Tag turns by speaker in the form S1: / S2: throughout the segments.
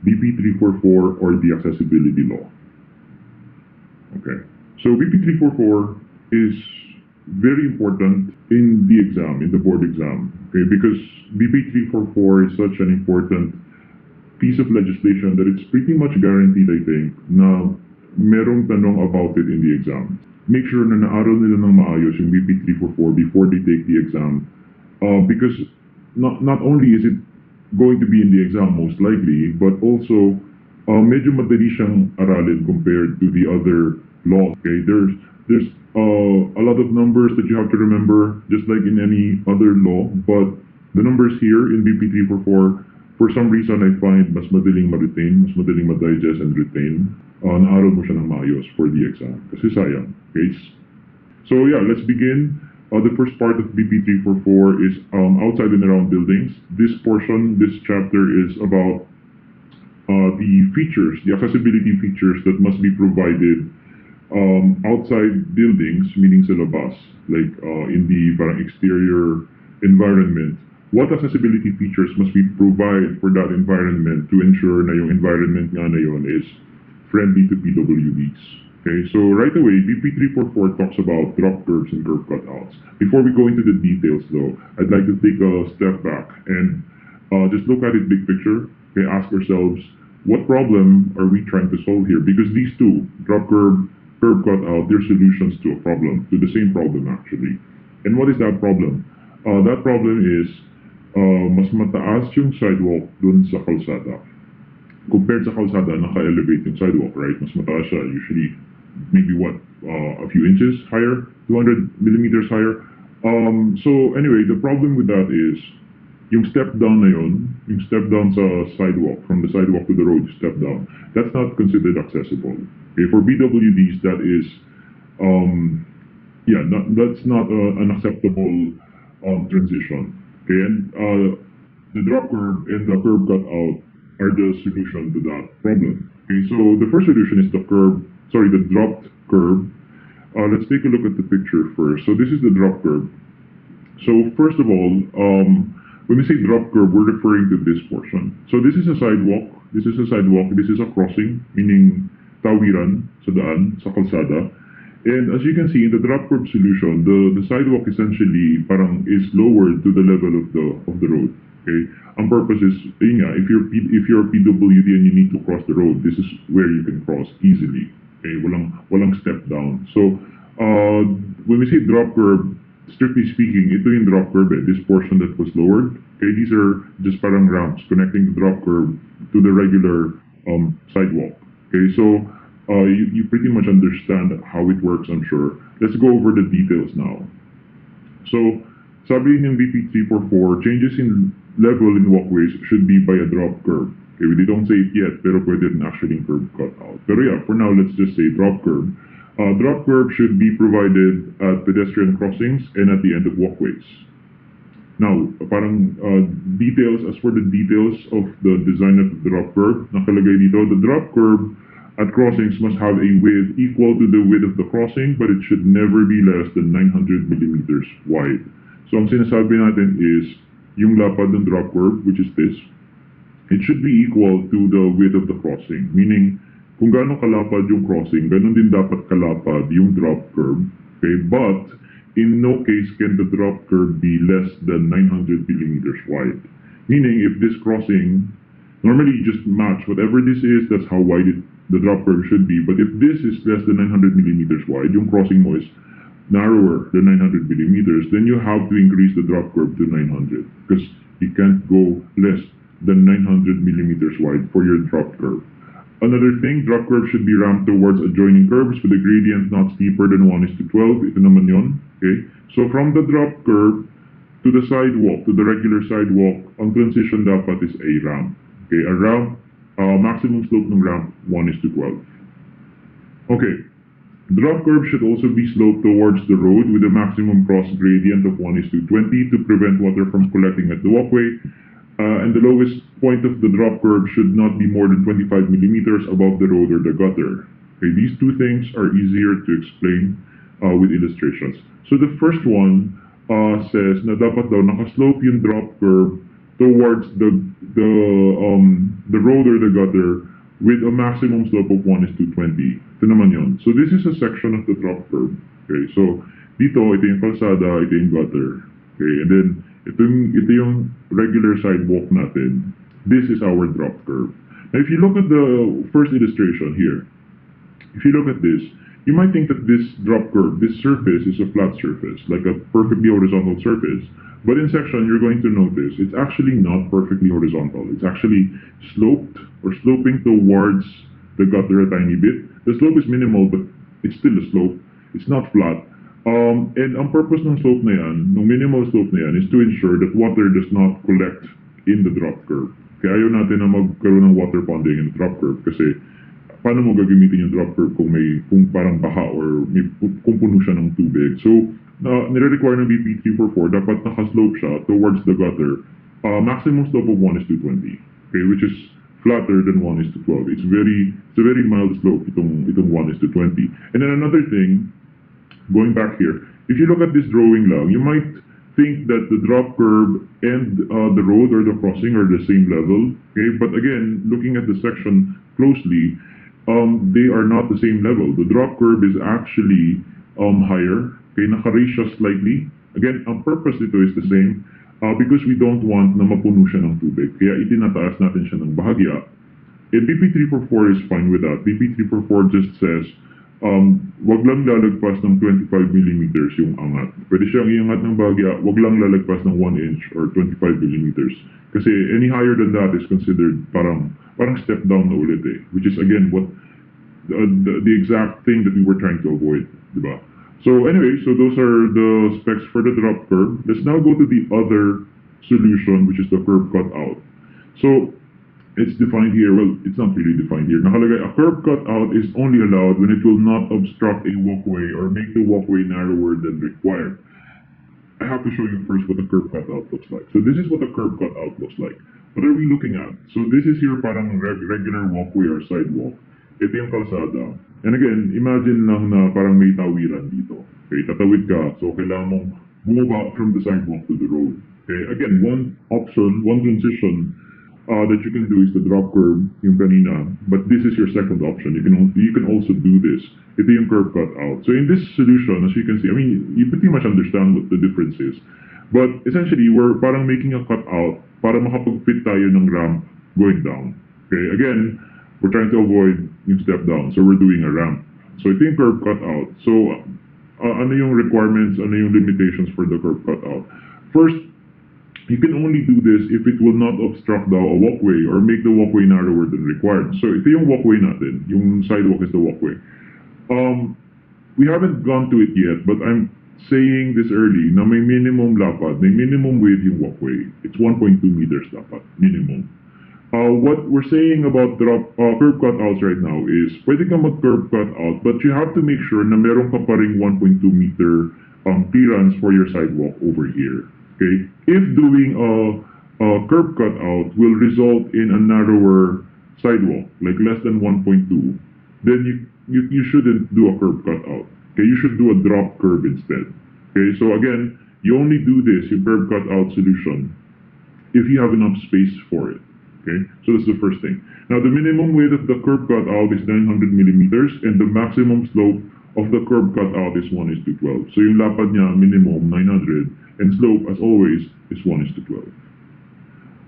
S1: BP 344 or the accessibility law. Okay, so BP 344 is very important in the exam, in the board exam, okay, because BP 344 is such an important piece of legislation that it's pretty much guaranteed, I think, na merong tanong about it in the exam. Make sure na naaral nila ng maayos yung BP 344 before they take the exam, because not only is it going to be in the exam most likely, but also medyo madali siyang aralin compared to the other laws. Okay, there's a lot of numbers that you have to remember, just like in any other law. But the numbers here in BP 344, for some reason, I find mas madaling ma-retain, mas madaling ma-digest and retain. Naaral mo siya ng maayos for the exam. Kasi sayang. Okay? So yeah, let's begin. The first part of BP 344 is outside and around buildings. This portion, this chapter is about the features, the accessibility features that must be provided outside buildings, meaning sa labas, like in the parang exterior environment. What accessibility features must be provided for that environment to ensure na yung environment nga na yun is friendly to PWDs. Okay, so right away, BP 344 talks about drop curves and curb cutouts. Before we go into the details though, I'd like to take a step back and just look at it big picture. Okay, ask ourselves, what problem are we trying to solve here? Because these two, drop curb, curb cutout, they're solutions to a problem, to the same problem actually. And what is that problem? That problem is mas mataas yung sidewalk dun sa kalsada. Compared sa kalsada, naka-elevate yung sidewalk, right? Mas mataas siya, usually maybe a few inches higher, 200 millimeters higher. So anyway, the problem with that is yung step down na yun, yung step down sa sidewalk, from the sidewalk to the road, step down, that's not considered accessible. Okay, for BWDs, that is, that's not an acceptable transition. Okay, and the drop curb and the curb cutout are the solution to that problem. Okay, so the first solution is the dropped curb. Let's take a look at the picture first. So this is the drop curb. So first of all, when we say drop curb, we're referring to this portion. So this is a sidewalk. This is a crossing, meaning tawiran sa daan, sa kalsada. And as you can see in the drop curb solution, the sidewalk essentially parang is lowered to the level of the road. Okay, ang purpose is, if you're a PWD and you need to cross the road, this is where you can cross easily. Okay, walang step down. So when we say drop curb, strictly speaking, ito yung drop curb, this portion that was lowered. Okay, these are just parang ramps connecting the drop curb to the regular sidewalk. Okay, so you pretty much understand how it works, I'm sure. Let's go over the details now. So, sabi ng BP 344, changes in level in walkways should be by a drop curb. Okay, we don't say it yet, pero pwede rin actually curb cutout. Pero yeah, for now, let's just say drop curb. Drop curb should be provided at pedestrian crossings and at the end of walkways. Now, parang details, as for the details of the design of the drop curb, nakalagay dito, the drop curb at crossings must have a width equal to the width of the crossing, but it should never be less than 900 millimeters wide. So ang sinasabi natin is, yung lapad ng drop curb, which is this, it should be equal to the width of the crossing. Meaning, kung gaano kalapad yung crossing, ganun din dapat kalapad yung drop curb. Okay, but in no case can the drop curb be less than 900 millimeters wide. Meaning, if this crossing, normally you just match whatever this is, that's how wide the drop curb should be. But if this is less than 900 millimeters wide, yung crossing mo is narrower than 900 millimeters, then you have to increase the drop curb to 900 because you can't go less than 900 millimeters wide for your drop curb. Another thing, drop curb should be ramped towards adjoining curbs with a gradient not steeper than 1:12. Ito naman yun. Okay? So from the drop curb to the sidewalk, to the regular sidewalk, ang transition dapat is a ramp. Okay, a ramp, maximum slope ng ramp, 1:12. Okay, drop curb should also be sloped towards the road with a maximum cross gradient of 1:20 to prevent water from collecting at the walkway. And the lowest point of the drop curb should not be more than 25 millimeters above the road or the gutter. Okay, these two things are easier to explain with illustrations. So the first one says na dapat daw nakaslope yung drop curb towards the road or the gutter with a maximum slope of 1:20. Ito naman yun. So this is a section of the drop curve. Okay, so dito, ito yung kalsada, ito yung gutter. Okay, and then ito yung regular sidewalk natin. This is our drop curve. Now, if you look at the first illustration here, if you look at this, you might think that this drop curve, this surface is a flat surface, like a perfectly horizontal surface. But in section, you're going to notice it's actually not perfectly horizontal. It's actually sloped or sloping towards the gutter a tiny bit. The slope is minimal, but it's still a slope. It's not flat. And ang purpose ng slope na yan, ng minimal slope na yan, is to ensure that water does not collect in the drop curve. Kaya ayaw natin na magkaroon ng water ponding in the drop curve kasi paano mo gagamitin yung drop curve kung parang baha or kung puno siya ng tubig. So, nire-require ng BP 344, dapat nakaslope siya towards the gutter. Maximum slope of 1:20, okay, which is flatter than 1:12. It's a very mild slope, itong 1:20. And then another thing, going back here, if you look at this drawing lang, you might think that the drop curve and the road or the crossing are the same level, okay? But again, looking at the section closely, they are not the same level. The drop curve is actually higher, okay? Naka-raise siya slightly. Again, ang purpose nito is the same because we don't want na mapuno siya ng tubig. Kaya itinataas natin siya ng bahagya. And BP 344 is fine with that. BP 344 just says, wag lang lalagpas ng 25 millimeters yung angat. Pwede siyang iangat ng bahagya, wag lang lalagpas ng 1 inch or 25 millimeters. Kasi any higher than that is considered parang step down na ulit eh. Which is again what the exact thing that we were trying to avoid, diba? So anyway, so those are the specs for the drop curve. Let's now go to the other solution, which is the curb cut out. So it's defined here, well, it's not really defined here. Nakalagay, a curb cut out is only allowed when it will not obstruct a walkway or make the walkway narrower than required. I have to show you first what a curb cut out looks like. So this is what a curb cut out looks like. What are we looking at? So this is your parang regular walkway or sidewalk. Ito yung kalsada. And again, imagine lang na parang may tawiran dito. Okay, tatawid ka, so kailangan mong bumaba from the sidewalk to the road. Okay, again, one option, one transition that you can do is the drop curve, yung kanina. But this is your second option. You can also do this. Ito yung curb cut out. So in this solution, as you can see, I mean, you pretty much understand what the difference is. But essentially, we're parang making a cut out para makapag-fit tayo ng ramp going down. Okay, again, we're trying to avoid yung step down. So we're doing a ramp. So ito yung curb cut out. So ano yung requirements, ano yung limitations for the curb cut out? First, you can only do this if it will not obstruct a walkway or make the walkway narrower than required. So ito yung walkway natin, yung sidewalk is the walkway. We haven't gone to it yet, but I'm saying this early na may minimum lapad, may minimum width yung walkway. It's 1.2 meters lapad, minimum. What we're saying about curb cut outs right now is pwede ka mag-curb cut out, but you have to make sure na meron ka pa ring 1.2 meter clearance for your sidewalk over here. Okay, if doing a curb cut out will result in a narrower sidewalk, like less than 1.2, then you shouldn't do a curb cut out. Okay, you should do a drop curb instead. Okay, so again, you only do this, your curb cut out solution, if you have enough space for it. Okay, so that's the first thing. Now, the minimum width of the curb cut out is 900 millimeters, and the maximum slope of the curb cut out is 1:12. So yung lapad niya, minimum 900, and slope, as always, is 1:12.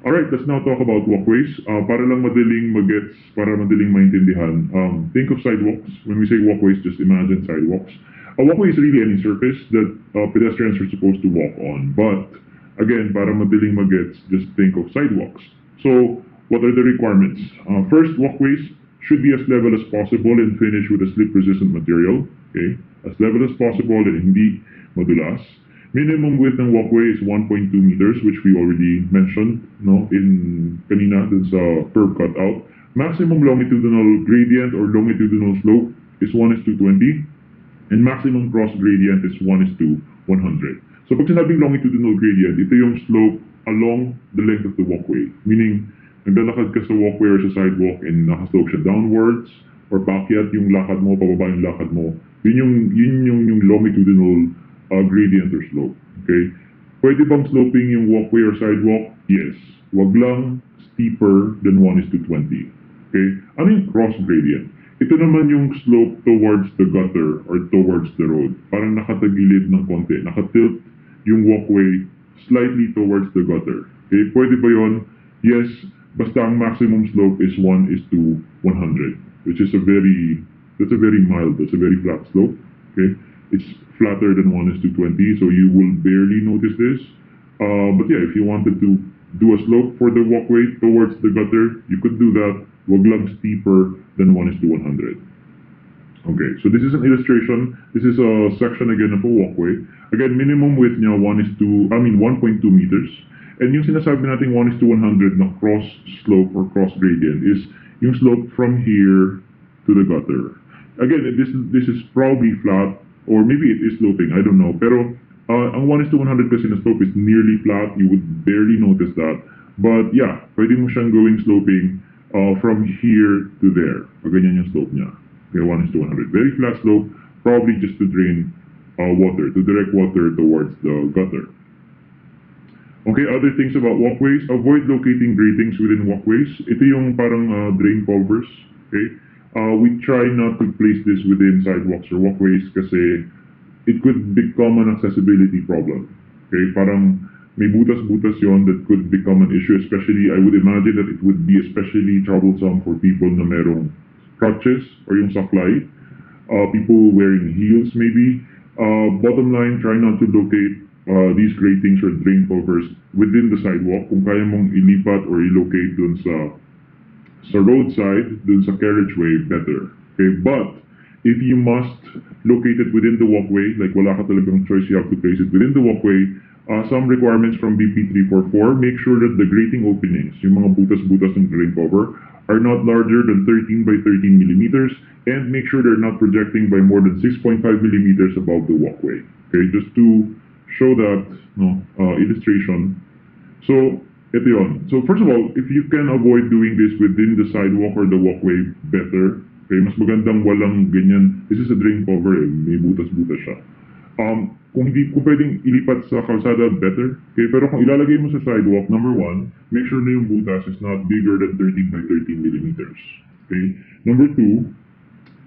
S1: Alright, let's now talk about walkways. Para lang madaling magets, para madaling maintindihan, think of sidewalks. When we say walkways, just imagine sidewalks. A walkway is really any surface that pedestrians are supposed to walk on. But, again, para madaling magets, just think of sidewalks. So, what are the requirements? First, walkways should be as level as possible and finished with a slip-resistant material. Okay, as level as possible and hindi madulas. Minimum width ng walkway is 1.2 meters, which we already mentioned, no, in kanina, dun sa curb cut out. Maximum longitudinal gradient or longitudinal slope is 1:20, and maximum cross gradient is 1:100. So pag sinabing longitudinal gradient, ito yung slope along the length of the walkway. Meaning, naglalakad ka sa walkway or sa sidewalk and nakaslope siya downwards, or paakyat yung lakad mo, pababa yung lakad mo. Yun yung longitudinal gradient or slope. Okay? Pwede bang sloping yung walkway or sidewalk? Yes. wag lang steeper than 1:20. Okay? Ano yung cross gradient? Ito naman yung slope towards the gutter or towards the road. Parang nakatagilid ng konti. Nakatilt yung walkway slightly towards the gutter. Okay? Pwede ba yun? Yes. Basta ang maximum slope is 1:100, which is that's a very mild, that's a very flat slope. Okay? It's flatter than 1:20, so you will barely notice this. But yeah, if you wanted to do a slope for the walkway towards the gutter, you could do that. Wag lang steeper than 1:100. Okay, so this is an illustration. This is a section again of a walkway. Again, minimum width niya 1.2 meters. And yung sinasabi nating 1:100 na cross slope or cross gradient is yung slope from here to the gutter. Again, this is probably flat or maybe it is sloping, I don't know. Pero ang 1:100 kasi na slope is nearly flat. You would barely notice that. But yeah, pwede mo siyang going sloping from here to there. Pag ganyan yung slope niya. Okay, 1:100. Very flat slope, probably just to drain water, to direct water towards the gutter. Okay, other things about walkways. Avoid locating gratings within walkways. Ito yung parang drain covers. Okay? We try not to place this within sidewalks or walkways kasi it could become an accessibility problem. Okay? Parang may butas-butas yon that could become an issue, especially, I would imagine that it would be especially troublesome for people na merong crutches or yung saklay, people wearing heels maybe. Bottom line, try not to locate these gratings or drain covers within the sidewalk. Kung kaya mong ilipat or ilocate dun sa roadside, dun sa carriageway, better. Okay, but if you must locate it within the walkway, like wala ka talagang choice, you have to place it within the walkway. Some requirements from BP 344, make sure that the grating openings, yung mga butas-butas ng drain cover, are not larger than 13 by 13 millimeters, and make sure they're not projecting by more than 6.5 millimeters above the walkway. Okay, just to show that illustration. So, ito yun. So, first of all, if you can avoid doing this within the sidewalk or the walkway, better. Okay, mas magandang walang ganyan. This is a drain cover, may butas-butas siya. Kung pwedeng ilipat sa kalsada, better. Okay, pero kung ilalagay mo sa sidewalk, number one, make sure na yung butas is not bigger than 13 by 13 millimeters. Okay? Number two,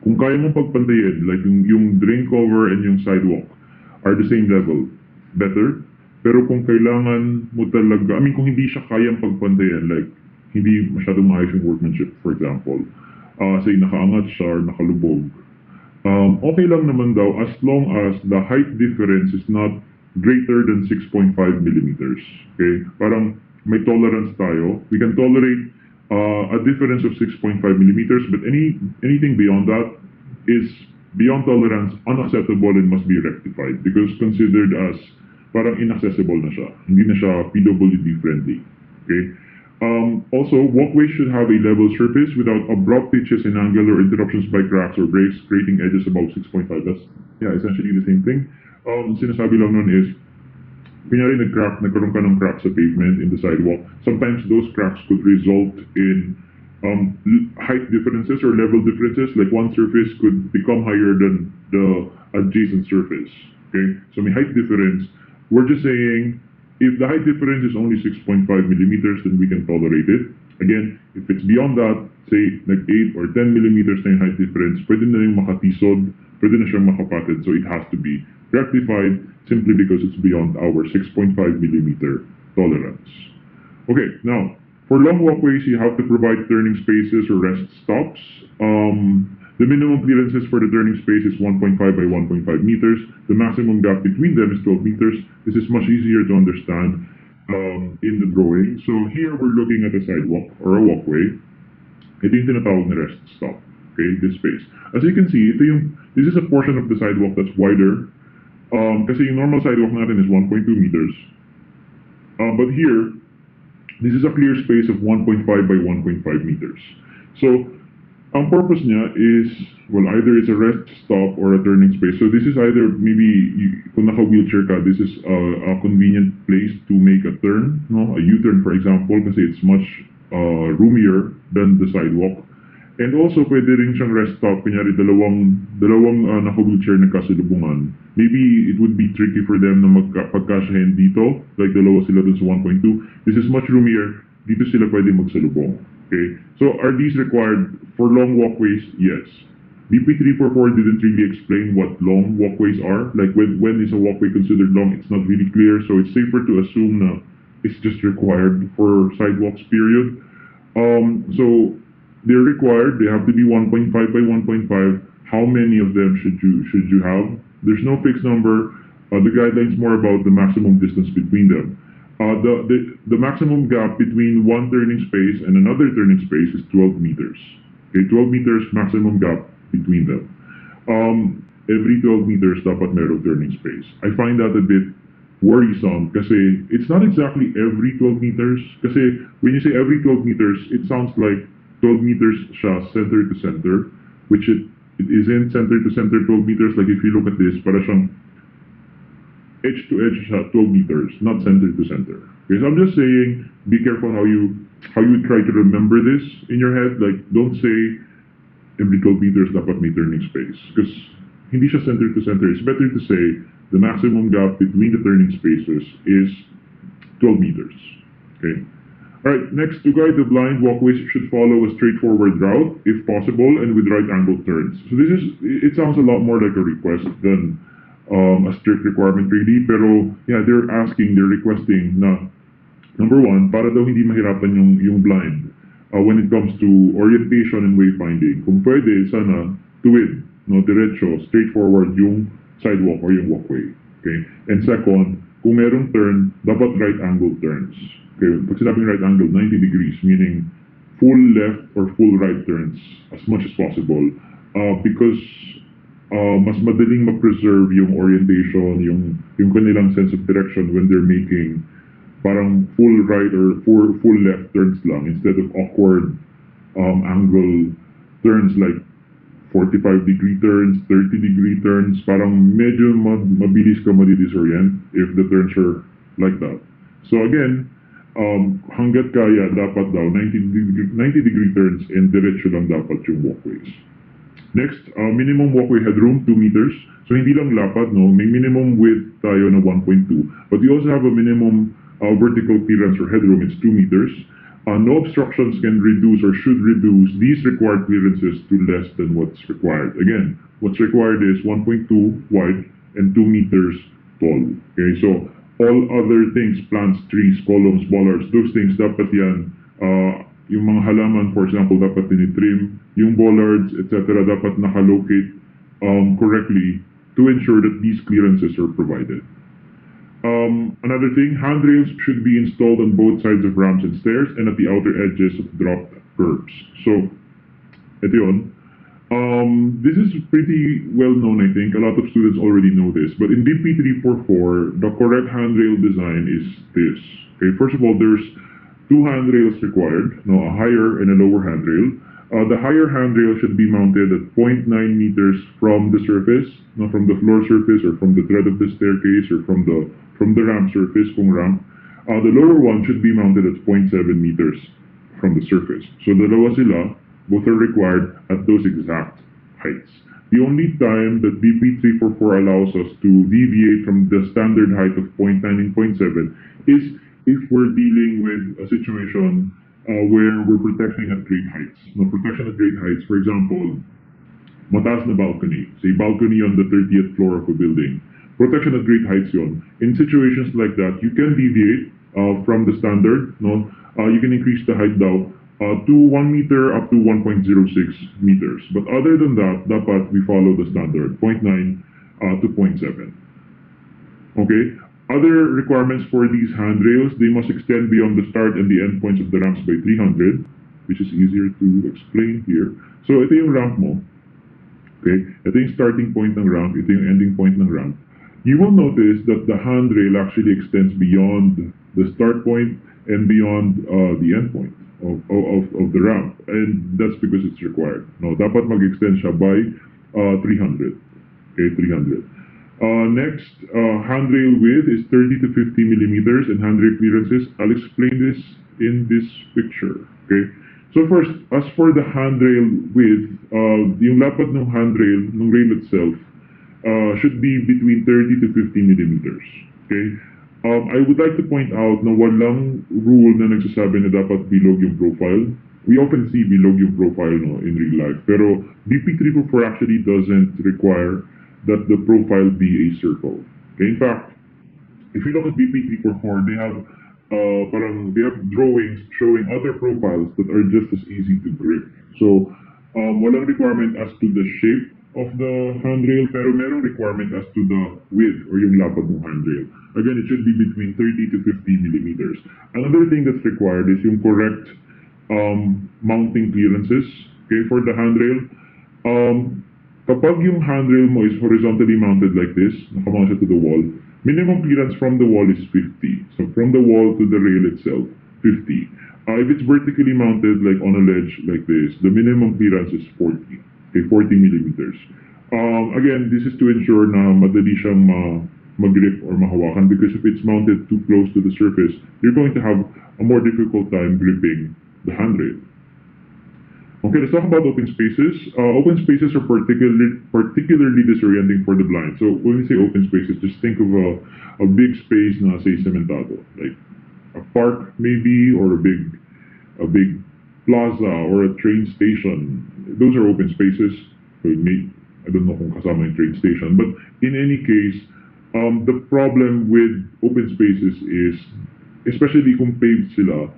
S1: kung kaya mong pagpantayin, like yung drain cover and yung sidewalk are the same level, better. Pero kung kailangan mo talaga, kung hindi siya kayang pagpantayan, like hindi masyadong maayos yung workmanship, for example, say nakaangat siya or nakalubog, okay lang naman daw as long as the height difference is not greater than 6.5 millimeters. Okay? Parang may tolerance tayo. We can tolerate a difference of 6.5 millimeters, but anything beyond that is beyond tolerance, unacceptable, and must be rectified because considered as parang inaccessible na siya. Hindi na siya PWD friendly. Okay? Also, walkways should have a level surface without abrupt pitches and angular interruptions by cracks or breaks, creating edges above 6.5. That's, essentially the same thing. Sinasabi lang nun is, kunyari nagkaroon ka ng crack sa pavement in the sidewalk, sometimes those cracks could result in height differences or level differences, like one surface could become higher than the adjacent surface. Okay? So may height difference. We're just saying, if the height difference is only 6.5 millimeters, then we can tolerate it. Again, if it's beyond that, say like 8 or 10 millimeters na yung height difference, pwede na yung makatisod, pwede na siyang makapatid, so it has to be rectified simply because it's beyond our 6.5 millimeter tolerance. Okay, now, for long walkways, you have to provide turning spaces or rest stops. The minimum clearances for the turning space is 1.5 by 1.5 meters. The maximum gap between them is 12 meters. This is much easier to understand in the drawing. So here we're looking at a sidewalk or a walkway. Ito yung tinatawag na rest stop. Okay, this space. As you can see, this is a portion of the sidewalk that's wider. Kasi yung normal sidewalk natin is 1.2 meters. But here, this is a clear space of 1.5 by 1.5 meters. So, ang purpose niya is, well, either it's a rest stop or a turning space. So this is either maybe, kung naka-wheelchair ka, this is a convenient place to make a turn, no? A U-turn, for example, kasi it's much roomier than the sidewalk. And also, pwede rin siyang rest stop, kunyari dalawang naka-wheelchair na kasalubungan. Maybe it would be tricky for them na pagkasyahin dito, like dalawa sila dun sa 1.2. This is much roomier. dito sila pwede magsalubong. Okay? So are these required for long walkways? Yes. BP 344 didn't really explain what long walkways are. Like when is a walkway considered long? It's not really clear. So it's safer to assume na it's just required for sidewalks, period. So they're required. They have to be 1.5 by 1.5. How many of them should you have? There's no fixed number. The guidelines more about the maximum distance between them. The maximum gap between one turning space and another turning space is 12 meters. Okay, 12 meters maximum gap between them. Every 12 meters dapat merong turning space. I find that a bit worrisome kasi it's not exactly every 12 meters. Kasi when you say every 12 meters, it sounds like 12 meters siya center to center, which it isn't center to center 12 meters. Like if you look at this, para siyang edge to edge siya 12 meters, not center to center. Okay, so I'm just saying, be careful how you try to remember this in your head. Like, don't say every 12 meters dapat may turning space. Because hindi siya center to center. It's better to say the maximum gap between the turning spaces is 12 meters. Okay. Alright, next, to guide the blind, walkways should follow a straightforward route, if possible, and with right-angled turns. So it sounds a lot more like a request than a strict requirement really, pero yeah, they're requesting na, number one, para daw hindi mahirapan yung blind when it comes to orientation and wayfinding. Kung pwede, sana, tuwid, no, diretso, straightforward yung sidewalk or yung walkway. Okay? And second, kung merong turn, dapat right-angled turns. Okay? Pag sinabing right angle, 90 degrees, meaning full left or full right turns as much as possible. Because mas madaling ma-preserve yung orientation, yung kanilang sense of direction when they're making parang full right or full left turns lang instead of awkward angle turns like 45-degree turns, 30-degree turns. Parang medyo mabilis ka madidisorient if the turns are like that. So again, hanggat kaya, dapat daw 90-degree turns and diretso lang dapat yung walkways. Next, minimum walkway headroom, 2 meters. So hindi lang lapad, no? May minimum width tayo na 1.2. But we also have a minimum vertical clearance or headroom, it's 2 meters. No obstructions can reduce or should reduce these required clearances to less than what's required. Again, what's required is 1.2 wide and 2 meters tall. Okay, so all other things, plants, trees, columns, bollards, those things, dapat yan, yung mga halaman, for example, dapat tinitrim, yung bollards, etc., dapat nakalocate correctly to ensure that these clearances are provided. Another thing, handrails should be installed on both sides of ramps and stairs and at the outer edges of dropped curbs. So, ito yun. This is pretty well known, I think. A lot of students already know this. But in BP 344, the correct handrail design is this. Okay, first of all, there's two handrails required, no, a higher and a lower handrail. The higher handrail should be mounted at 0.9 meters from the surface, not from the floor surface or from the tread of the staircase or from the ramp surface, kung ramp. The lower one should be mounted at 0.7 meters from the surface. So dalawa sila, both are required at those exact heights. The only time that BP 344 allows us to deviate from the standard height of 0.9 and 0.7 is if we're dealing with a situation where we're protecting at great heights. No, protection at great heights, for example, mataas na balcony, say balcony on the 30th floor of a building. Protection at great heights yon. In situations like that, you can deviate from the standard. No, you can increase the height daw to 1 meter up to 1.06 meters. But other than that, dapat we follow the standard, 0.9 to 0.7. Okay? Other requirements for these handrails, they must extend beyond the start and the end points of the ramps by 300, which is easier to explain here. So ito yung ramp mo. Okay? Ito yung starting point ng ramp, ito yung ending point ng ramp. You will notice that the handrail actually extends beyond the start point and beyond the end point of the ramp, and that's because it's required. No, dapat mag-extend siya by 300. Okay, 300. Next, handrail width is 30 to 50 millimeters, and handrail clearances, I'll explain this in this picture. Okay, so first, as for the handrail width, yung lapad ng handrail, ng rail itself, should be between 30 to 50 millimeters. Okay, I would like to point out na walang rule na nagsasabi na dapat bilog yung profile. We often see bilog yung profile no, in real life. Pero BP344 actually doesn't require that the profile be a circle. Okay? In fact, if you look at BP344, they have drawings showing other profiles that are just as easy to grip. So walang requirement as to the shape of the handrail, pero merong requirement as to the width or yung lapad ng handrail. Again, it should be between 30 to 50 millimeters. Another thing that's required is yung correct mounting clearances, okay, for the handrail. Kapag yung handrail mo is horizontally mounted like this, nakamount siya to the wall, minimum clearance from the wall is 50. So from the wall to the rail itself, 50. If it's vertically mounted like on a ledge like this, the minimum clearance is 40. Okay, 40 millimeters. Again, this is to ensure na madali siyang mag-grip or mahawakan, because if it's mounted too close to the surface, you're going to have a more difficult time gripping the handrail. Okay, let's talk about open spaces. Open spaces are particularly disorienting for the blind. So when we say open spaces, just think of a big space na say cementado, like a park maybe, or a big plaza or a train station. Those are open spaces. So I don't know kung kasama yung train station, but in any case, the problem with open spaces is, especially kung paved sila,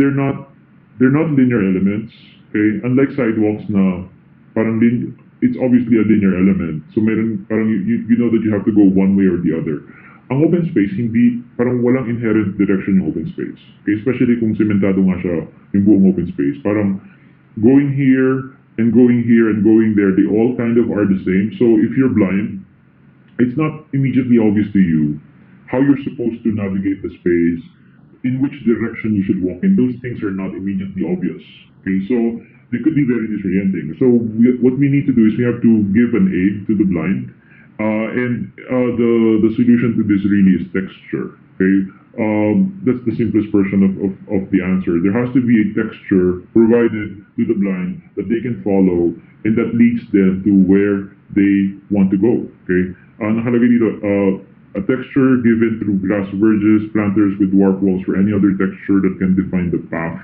S1: they're not linear elements. Okay, unlike sidewalks na it's obviously a linear element. So parang you know that you have to go one way or the other. Ang open space, hindi, parang walang inherent direction yung open space. Okay, especially kung sementado nga siya yung buong open space. Parang going here and going here and going there, they all kind of are the same. So if you're blind, it's not immediately obvious to you how you're supposed to navigate the space, in which direction you should walk in. Those things are not immediately obvious. Okay, so they could be very disorienting. So what we need to do is we have to give an aid to the blind, and the solution to this really is texture. Okay, that's the simplest version of the answer. There has to be a texture provided to the blind that they can follow, and that leads them to where they want to go. Okay, nakalagay dito, a texture given through grass verges, planters with dwarf walls, or any other texture that can define the path.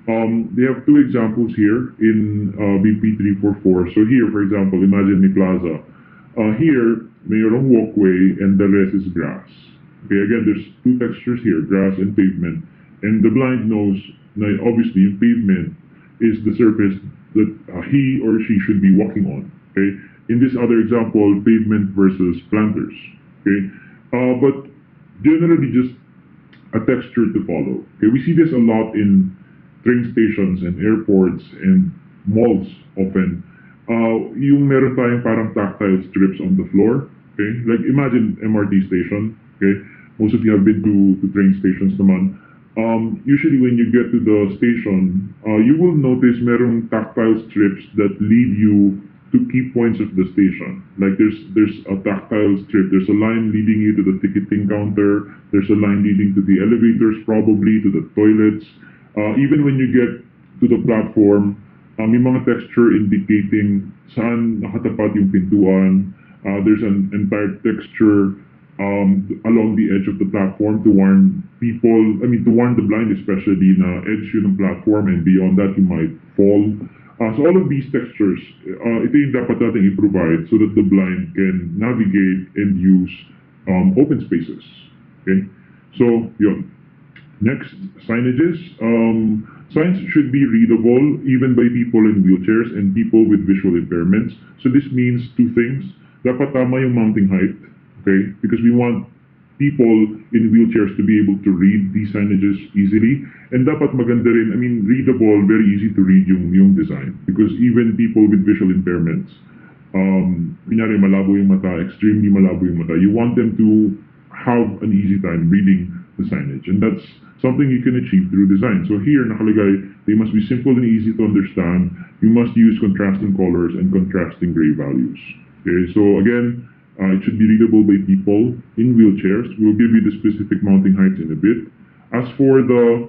S1: They have two examples here in BP344. So here, for example, imagine may plaza. Here, mayroong walkway and the rest is grass. Okay, again, there's two textures here, grass and pavement. And the blind knows na obviously yung pavement is the surface that he or she should be walking on. Okay, in this other example, pavement versus planters. Okay, but generally just a texture to follow. Okay, we see this a lot in train stations and airports and malls often. Yung meron tayong parang tactile strips on the floor. Okay, like imagine MRT station. Okay, most of you have been to train stations naman. Usually when you get to the station, you will notice merong tactile strips that lead you to key points of the station. Like there's a tactile strip, there's a line leading you to the ticketing counter, there's a line leading to the elevators, probably to the toilets. Even when you get to the platform, may mga texture indicating saan nakatapat yung pintuan. There's an entire texture along the edge of the platform to warn people, to warn the blind especially na edge yun ng platform, and beyond that you might fall. So all of these textures, ito yung dapat natin i-provide so that the blind can navigate and use open spaces. Okay? So, yun. Next, signages. Signs should be readable even by people in wheelchairs and people with visual impairments. So this means two things. Dapat tama yung mounting height, okay? Because we want people in wheelchairs to be able to read these signages easily. And dapat maganda rin, readable, very easy to read yung design. Because even people with visual impairments, kunyari malabo yung mata, extremely malabo yung mata, you want them to have an easy time reading the signage. And that's something you can achieve through design. So here, nakalagay, they must be simple and easy to understand. You must use contrasting colors and contrasting gray values. Okay, so again, it should be readable by people in wheelchairs. We'll give you the specific mounting heights in a bit. As for the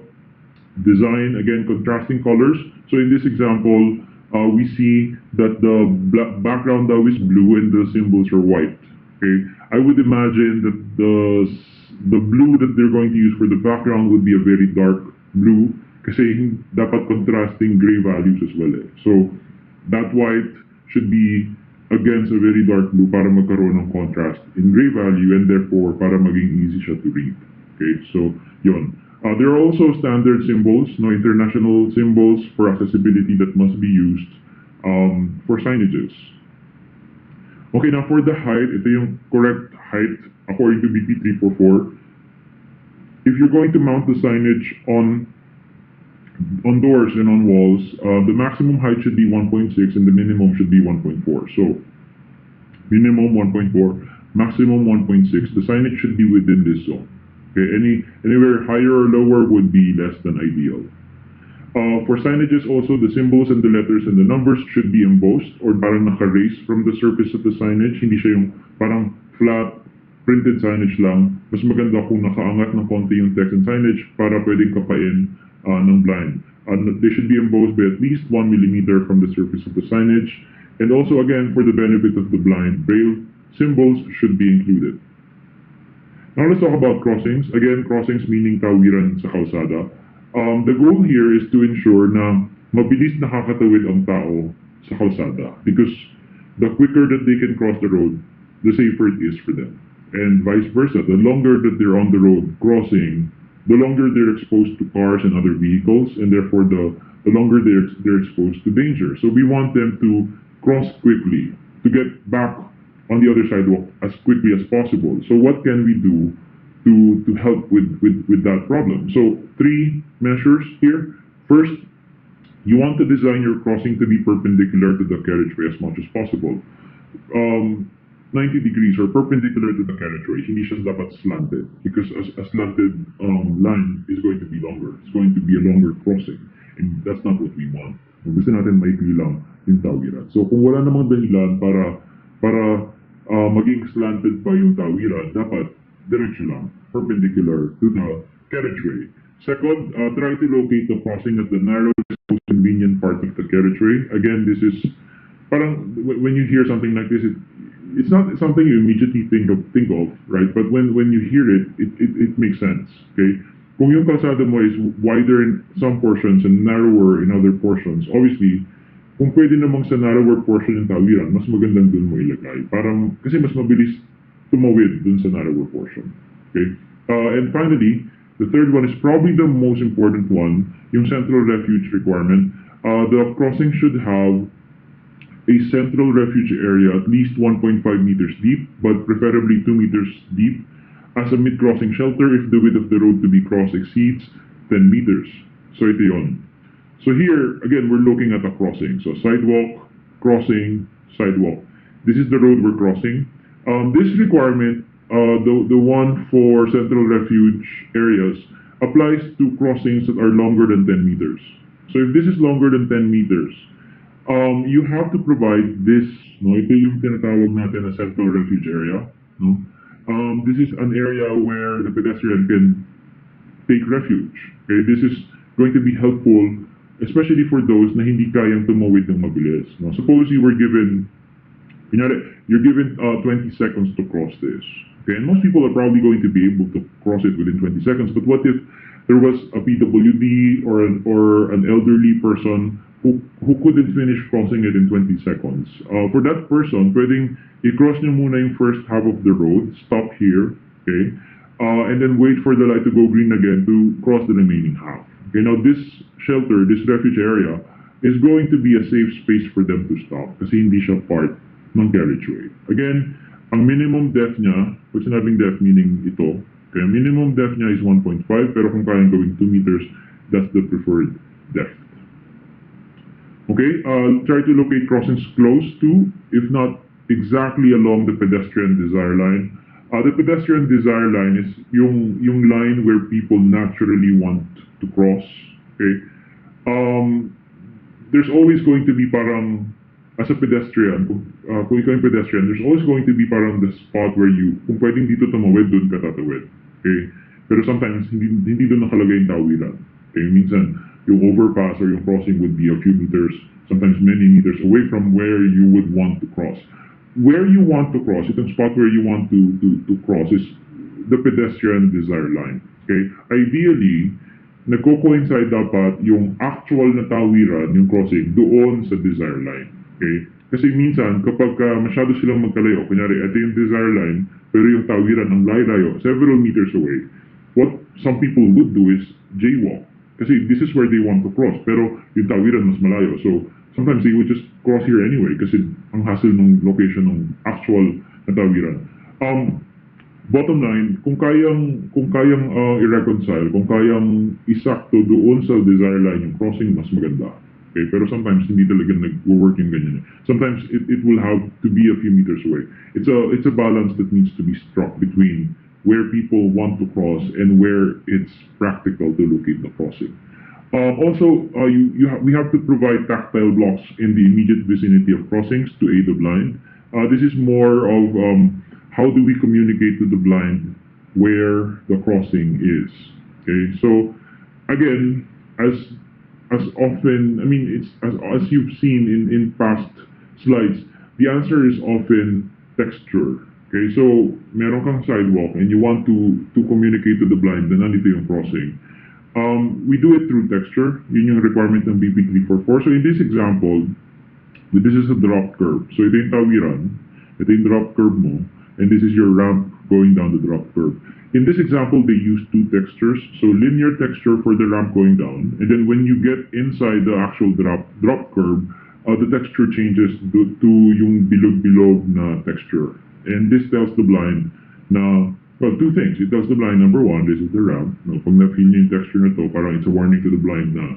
S1: design, again, contrasting colors. So in this example, we see that the background now is blue and the symbols are white. Okay, I would imagine that the blue that they're going to use for the background would be a very dark blue kasi dapat contrasting gray values as well eh. So that white should be against a very dark blue para magkaroon ng contrast in gray value and therefore para maging easy siya to read. Okay, so yun. There are also standard symbols, no, international symbols for accessibility that must be used for signages. Okay, now for the height, ito yung correct height according to BP 344. If you're going to mount the signage on doors and on walls, the maximum height should be 1.6 and the minimum should be 1.4. So minimum 1.4, maximum 1.6. The signage should be within this zone. Okay, anywhere higher or lower would be less than ideal. For signages also, the symbols and the letters and the numbers should be embossed or parang naka-raise from the surface of the signage. Hindi siya yung parang flat printed signage lang. Mas maganda kung nakaangat ng konti yung text and signage para pwedeng kapain ng blind. They should be embossed by at least 1 millimeter from the surface of the signage. And also again, for the benefit of the blind, braille symbols should be included. Now let's talk about crossings. Again, crossings meaning tawiran sa kalsada. The goal here is to ensure na mabilis nakakatawid ang tao sa kalsada because the quicker that they can cross the road, the safer it is for them. And vice versa, the longer that they're on the road crossing, the longer they're exposed to cars and other vehicles, and therefore the longer they're exposed to danger. So we want them to cross quickly, to get back on the other sidewalk as quickly as possible. So what can we do to help with that problem? So 3 measures here. First, you want to design your crossing to be perpendicular to the carriageway as much as possible. 90 degrees or perpendicular to the carriageway. Hindi siya dapat slanted because a slanted line is going to be longer. It's going to be a longer crossing. And that's not what we want. Gusto natin maikli lang yung tawiran. So kung wala namang dahilan para maging slanted pa yung tawiran, dapat diretso lang, perpendicular to the carriageway. Second, try to locate the crossing at the narrowest, most convenient part of the carriageway. Again, this is parang when you hear something like this, it's not something you immediately think of, right? But when you hear it, it makes sense. Okay, kung yung kalsada mo is wider in some portions and narrower in other portions, obviously, kung pwede namang sa narrower portion ng tawiran, mas magandang dun mo ilagay. Parang, kasi mas mabilis tumawid dun sa narrower portion. Okay? And finally, the third one is probably the most important one, yung central refuge requirement. The crossing should have a central refuge area at least 1.5 meters deep, but preferably 2 meters deep, as a mid-crossing shelter if the width of the road to be crossed exceeds 10 meters. So ito yun. So here, again, we're looking at a crossing. So sidewalk, crossing, sidewalk. This is the road we're crossing. This requirement, the one for central refuge areas, applies to crossings that are longer than 10 meters. So if this is longer than 10 meters, you have to provide this, no, ito yung tinatawag natin na central refuge area. No? This is an area where the pedestrian can take refuge. Okay? This is going to be helpful especially for those na hindi kayang tumawid ng mabilis. No? Suppose you were given, you're given 20 seconds to cross this. Okay, and most people are probably going to be able to cross it within 20 seconds. But what if there was a PWD or an elderly person who couldn't finish crossing it in 20 seconds? For that person, pwedeng i-cross niyo muna yung first half of the road, stop here, okay, and then wait for the light to go green again to cross the remaining half. Okay, now this shelter, this refuge area, is going to be a safe space for them to stop kasi hindi siya part ng carriageway. Again, ang minimum depth niya, pag sinabing depth meaning ito, okay, minimum depth niya is 1.5 pero kung kayang gawing 2 meters, that's the preferred depth. Okay, try to locate crossings close to, if not exactly along the pedestrian desire line. The pedestrian desire line is yung line where people naturally want to cross. Okay, there's always going to be parang as a pedestrian, kung ikaw yung pedestrian, there's always going to be parang the spot where kung pwedeng dito tumawid, doon ka tatawid. Okay, pero sometimes hindi doon nakalagay yung tawiran. Okay, minsan yung overpass or yung crossing would be a few meters, sometimes many meters away from where you would want to cross. where you want to cross, itong spot where you want to cross is the pedestrian desire line. Okay? Ideally, nagko-coincide dapat yung actual na tawiran, yung crossing, doon sa desire line. Okay? Kasi minsan, kapag masyado silang magkalayo, kunyari, ito yung desire line, pero yung tawiran ang layo-layo, several meters away, what some people would do is jaywalk. Kasi this is where they want to cross, pero yung tawiran mas malayo. So, sometimes they would just cross here anyway kasi ang hassle ng location ng actual na tawiran. Bottom line, kung kayang i-reconcile, kung kayang isakto doon sa desire line yung crossing, mas maganda. Okay, pero sometimes hindi talaga nag-work yung ganyan. Sometimes it will have to be a few meters away. It's a balance that needs to be struck between where people want to cross and where it's practical to locate the crossing. Also, we have to provide tactile blocks in the immediate vicinity of crossings to aid the blind. This is more of how do we communicate to the blind where the crossing is. Okay, so again, as often, I mean, it's as you've seen in past slides, the answer is often texture. Okay, so meron kang sidewalk and you want to communicate to the blind na nandito yung crossing. We do it through texture. Yun yung requirement ng BP344. So in this example, this is a drop curve. So ito yung tawiran, ito yung drop curve mo, and this is your ramp going down the drop curve. In this example, they use two textures. So linear texture for the ramp going down, and then when you get inside the actual drop curve, the texture changes to yung bilog-bilog na texture. And this tells the blind na, well, two things. It tells the blind, number one, this is the ramp. No, pag na-feel niyo yung texture na to, parang it's a warning to the blind na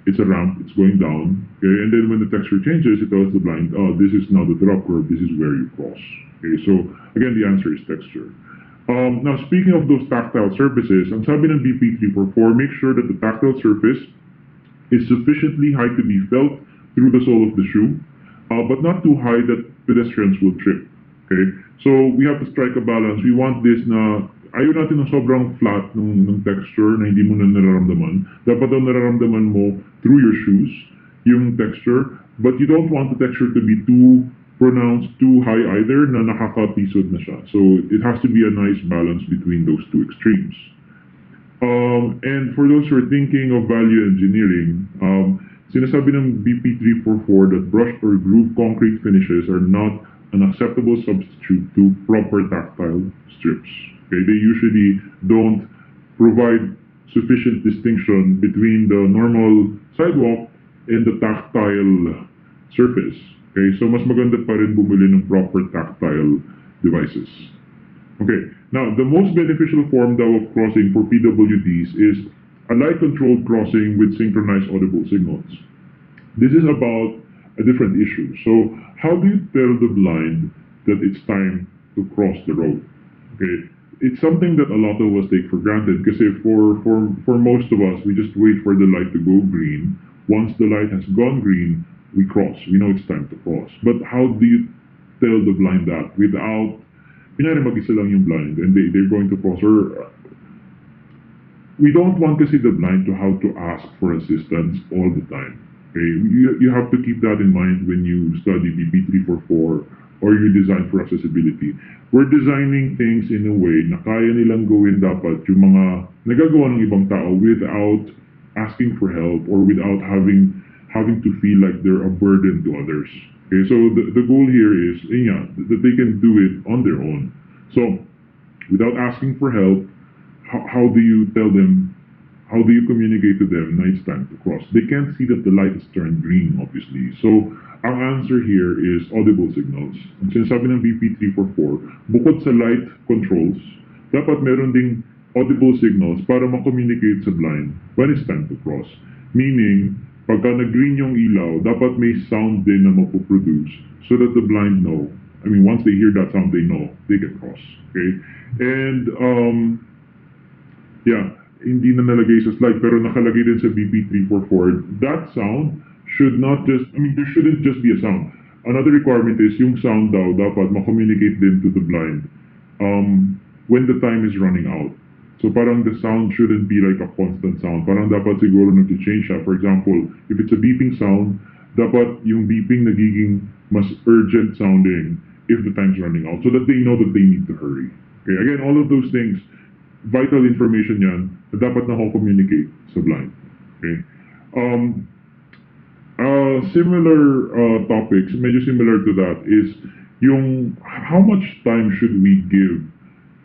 S1: it's a ramp, it's going down. Okay, and then when the texture changes, it tells the blind, oh, this is now the drop curve, this is where you cross. Okay, so again, the answer is texture. Now, speaking of those tactile surfaces, ang sabi ng BP344, make sure that the tactile surface is sufficiently high to be felt through the sole of the shoe, but not too high that pedestrians will trip. Okay? So, we have to strike a balance. We want this na, ayaw natin ng sobrang flat ng texture na hindi mo na nararamdaman. Dapat daw nararamdaman mo through your shoes yung texture, but you don't want the texture to be too pronounced, too high either, na nakakatisod na siya. So, it has to be a nice balance between those two extremes. And for those who are thinking of value engineering, sinasabi ng BP344 that brushed or grooved concrete finishes are not an acceptable substitute to proper tactile strips. Okay, they usually don't provide sufficient distinction between the normal sidewalk and the tactile surface. Okay, so mas maganda pa rin bumili ng proper tactile devices. Okay, now the most beneficial form daw of crossing for PWDs is a light-controlled crossing with synchronized audible signals. This is about a different issue. So, how do you tell the blind that it's time to cross the road? Okay, it's something that a lot of us take for granted because for most of us, we just wait for the light to go green. Once the light has gone green, we cross. We know it's time to cross. But how do you tell the blind that without, kunyari mag-isa lang yung blind and they're going to cross, or we don't want to see the blind to have to ask for assistance all the time. Okay, you have to keep that in mind when you study BP344 or you design for accessibility. We're designing things in a way na kaya nilang gawin dapat yung mga nagagawa ng ibang tao without asking for help or without having to feel like they're a burden to others. Okay, so the goal here is that they can do it on their own. So without asking for help, how do you tell them? How do you communicate to them na it's time to cross? They can't see that the light is turned green, obviously. So, ang answer here is audible signals. Ang sinasabi ng BP344, bukod sa light controls, dapat meron ding audible signals para ma-communicate sa blind when it's time to cross. Meaning, pagka nag-green yung ilaw, dapat may sound din na mapoproduce so that the blind know. I mean, once they hear that sound, they know they can cross. Okay? And, hindi na nalagay sa slide pero nakalagay din sa BP344. That sound should not just, there shouldn't just be a sound. Another requirement is yung sound daw dapat ma-communicate din to the blind when the time is running out. So parang the sound shouldn't be like a constant sound. Parang dapat siguro nag-change siya. For example, if it's a beeping sound, dapat yung beeping nagiging mas urgent sounding if the time's running out so that they know that they need to hurry. Okay, again, all of those things, vital information yan na dapat na-communicate sa blind. Okay. Similar topics, medyo similar to that, is yung how much time should we give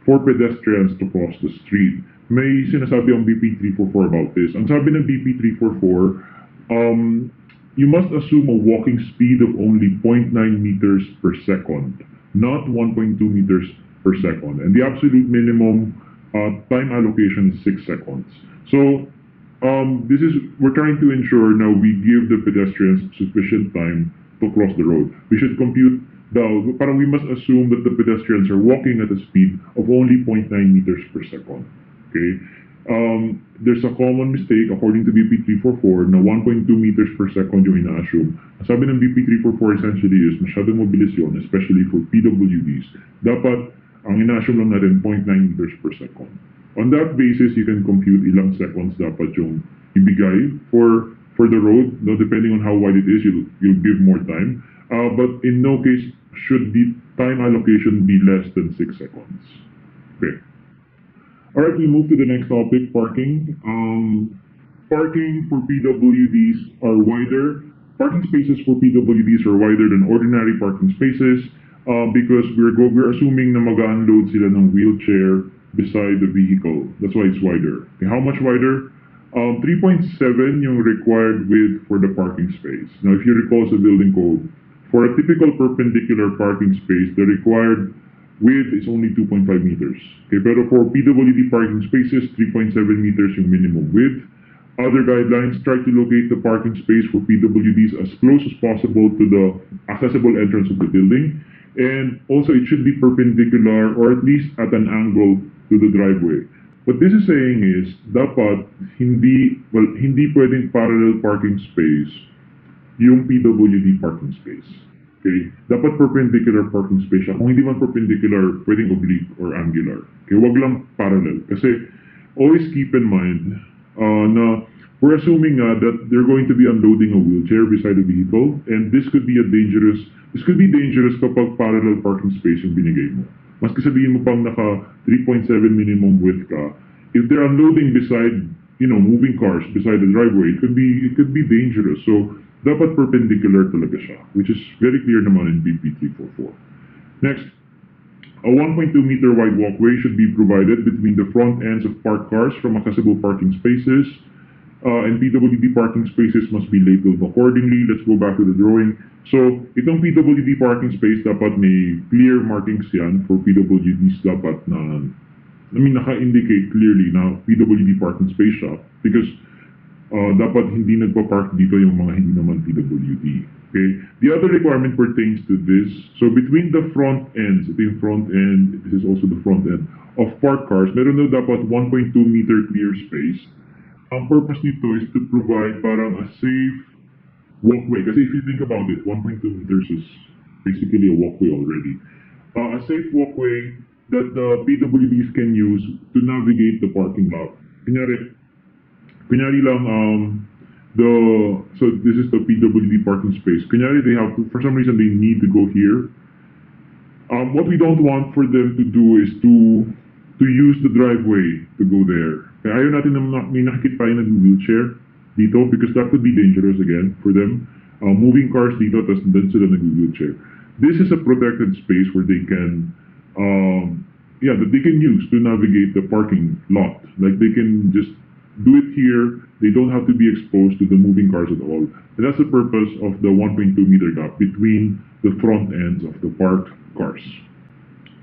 S1: for pedestrians to cross the street. May sinasabi ang BP 344 about this. Ang sabi ng BP 344, you must assume a walking speed of only 0.9 meters per second, not 1.2 meters per second. And the absolute minimum time allocation is 6 seconds. So, we're trying to ensure now we give the pedestrians sufficient time to cross the road. We should compute parang we must assume that the pedestrians are walking at a speed of only 0.9 meters per second. Okay? There's a common mistake according to BP 344 na 1.2 meters per second yung ina-assume. Ang sabi ng BP 344 essentially is masyadong mabilis yun, especially for PWDs. Dapat ang ina-assume lang natin 0.9 meters per second. On that basis, you can compute ilang seconds dapat yung ibigay for the road. No, depending on how wide it is, you'll give more time. But in no case should the time allocation be less than 6 seconds. Okay. Alright, we move to the next topic, parking. Parking for PWDs are wider. Parking spaces for PWDs are wider than ordinary parking spaces because we're assuming na mag-unload sila ng wheelchair beside the vehicle. That's why it's wider. Okay, how much wider? 3.7 yung required width for the parking space. Now, if you recall sa building code, for a typical perpendicular parking space, the required width is only 2.5 meters. Okay, pero for PWD parking spaces, 3.7 meters yung minimum width. Other guidelines try to locate the parking space for PWDs as close as possible to the accessible entrance of the building. And also, it should be perpendicular or at least at an angle to the driveway. What this is saying is, dapat hindi pwedeng parallel parking space yung PWD parking space. Okay? Dapat perpendicular parking space siya. Kung hindi man perpendicular, pwedeng oblique or angular. Okay? Wag lang parallel. Kasi always keep in mind na we're assuming that they're going to be unloading a wheelchair beside the vehicle, and this could be dangerous kapag parallel parking space yung binigay mo. Maski sabihin mo pang naka 3.7 minimum width ka, if they're unloading beside, moving cars beside the driveway, it could be dangerous. So, dapat perpendicular talaga siya, which is very clear naman in BP 344. Next, a 1.2 meter wide walkway should be provided between the front ends of parked cars from accessible parking spaces, and PWD parking spaces must be labeled accordingly. Let's go back to the drawing. So, itong PWD parking space dapat may clear markings yan for PWDs dapat naka-indicate clearly na PWD parking space siya because dapat hindi nagpa-park dito yung mga hindi naman PWD. Okay? The other requirement pertains to this. So between the front ends, ito yung front end, this is also the front end, of parked cars, meron na dapat 1.2 meter clear space. Ang purpose nito is to provide parang a safe walkway. Kasi if you think about it, 1.2 meters is basically a walkway already. A safe walkway that the PWDs can use to navigate the parking lot. Kunyari lang, so this is the PWD parking space. Kunyari they have to, for some reason they need to go here. What we don't want for them to do is to use the driveway to go there. Kaya ayaw natin na may nakikita tayo nag-wheelchair dito because that could be dangerous again for them. Moving cars dito, tapos then sila nag-wheelchair. This is a protected space where they can, that they can use to navigate the parking lot. Like they can just do it here. They don't have to be exposed to the moving cars at all. And that's the purpose of the 1.2 meter gap between the front ends of the parked cars.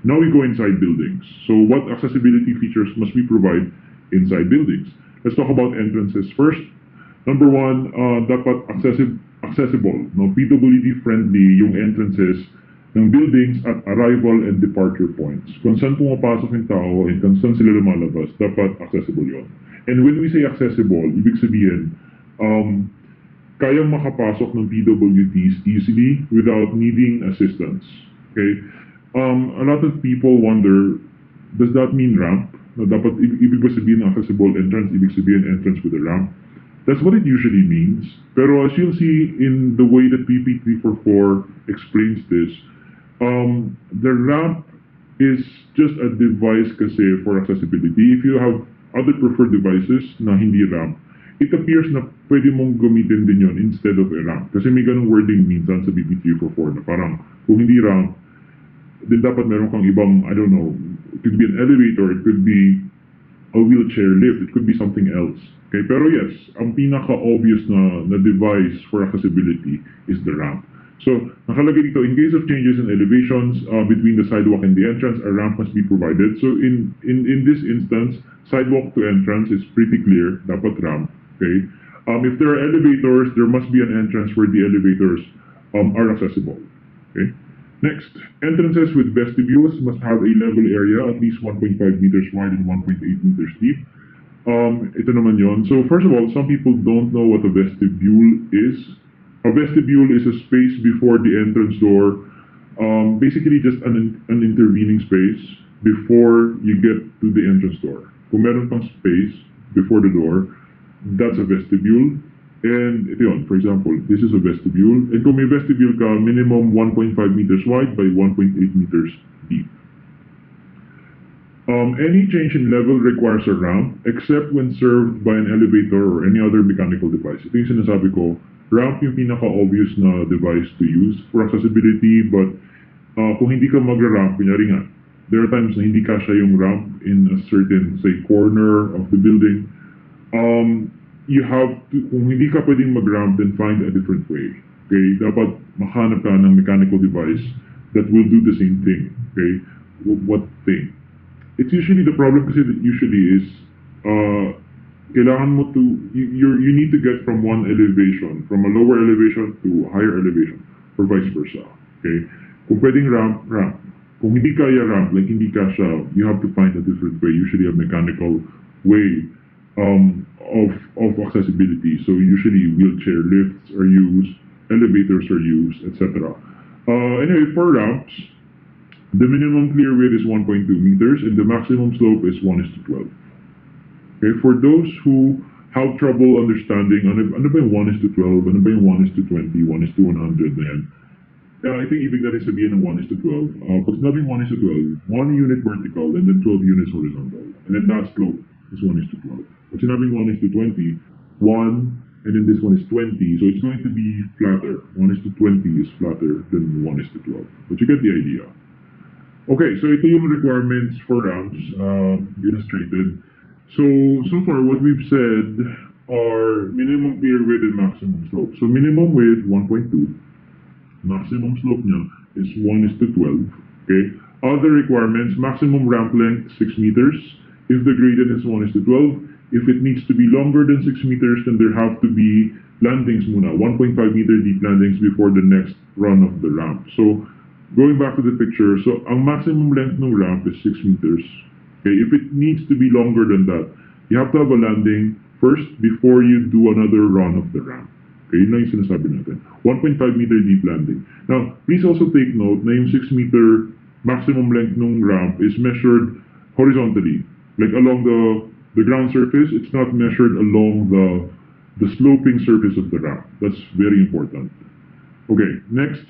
S1: Now we go inside buildings. So what accessibility features must we provide inside buildings? Let's talk about entrances first. Number one, dapat accessible. No, PWD friendly yung entrances ng buildings at arrival and departure points. Kung saan pumapasok yung tao and kung saan sila lumalabas, dapat accessible yon. And when we say accessible, ibig sabihin, kayang makapasok ng PWDs easily without needing assistance. Okay? A lot of people wonder, does that mean ramp? Na dapat ibig ba sabihin accessible entrance, ibig sabihin entrance with a ramp? That's what it usually means. Pero as you'll see in the way that BP 344 explains this, The ramp is just a device kasi for accessibility. If you have other preferred devices na hindi ramp, it appears na pwede mong gamitin din yon instead of a ramp. Kasi may ganung wording minsan sa BP344 na parang kung hindi ramp, then dapat meron kang ibang, I don't know, it could be an elevator, it could be a wheelchair lift, it could be something else. Okay, pero yes, ang pinaka-obvious na device for accessibility is the ramp. So, nakalagay dito, in case of changes in elevations between the sidewalk and the entrance, a ramp must be provided. So, in this instance, sidewalk to entrance is pretty clear, dapat ramp. Okay. If there are elevators, there must be an entrance where the elevators are accessible. Okay. Next, entrances with vestibules must have a level area at least 1.5 meters wide and 1.8 meters deep. Ito naman yon. So first of all, some people don't know what a vestibule is. A vestibule is a space before the entrance door, basically just an intervening space before you get to the entrance door. Kung meron pang space before the door, that's a vestibule. And ito yun, for example, this is a vestibule. And kung may vestibule ka, minimum 1.5 meters wide by 1.8 meters deep. Any change in level requires a ramp except when served by an elevator or any other mechanical device. Ito yung sinasabi ko, ramp yung pinaka-obvious na device to use for accessibility, but kung hindi ka magra-ramp, kunyari nga, there are times na hindi kasha yung ramp in a certain, say, corner of the building. You have to, kung hindi ka pwedeng mag-ramp, then find a different way. Okay? Dapat mahanap ka ng mechanical device that will do the same thing. Okay? What thing? It's usually the problem kasi usually is kailangan mo to you need to get from one elevation, from a lower elevation to a higher elevation or vice versa. Okay? Kung pwedeng ramp, ramp. Kung hindi kaya ramp, like hindi kasha, you have to find a different way, usually a mechanical way of accessibility. So usually wheelchair lifts are used, elevators are used, etc. Anyway, for ramps, the minimum clear width is 1.2 meters and the maximum slope is 1:12. Okay, for those who have trouble understanding, ano ba yung 1:12, ano ba yung 1:20, 1:100 na yan? I think ibig natin sabihin ng 1:12. Pag sinabing 1:12, 1 unit vertical and then 12 units horizontal. And then that slope is 1:12. Pag sinabing 1:20, 1 and then this one is 20. So it's going to be flatter. 1:20 is flatter than 1:12. But you get the idea. Okay, so ito yung requirements for ramps illustrated. So far what we've said are minimum clear width and maximum slope. So minimum width 1.2, maximum slope niya is 1:12. Okay. Other requirements: maximum ramp length 6 meters. If the gradient is 1:12, if it needs to be longer than 6 meters, then there have to be landings muna, 1.5 meter deep landings before the next run of the ramp. So going back to the picture, so ang maximum length ng ramp is 6 meters. Okay, if it needs to be longer than that, you have to have a landing first before you do another run of the ramp. Okay, yun lang yung sinasabi natin. 1.5 meter deep landing. Now, please also take note na yung 6 meter maximum length ng ramp is measured horizontally. Like along the ground surface, it's not measured along the sloping surface of the ramp. That's very important. Okay, next.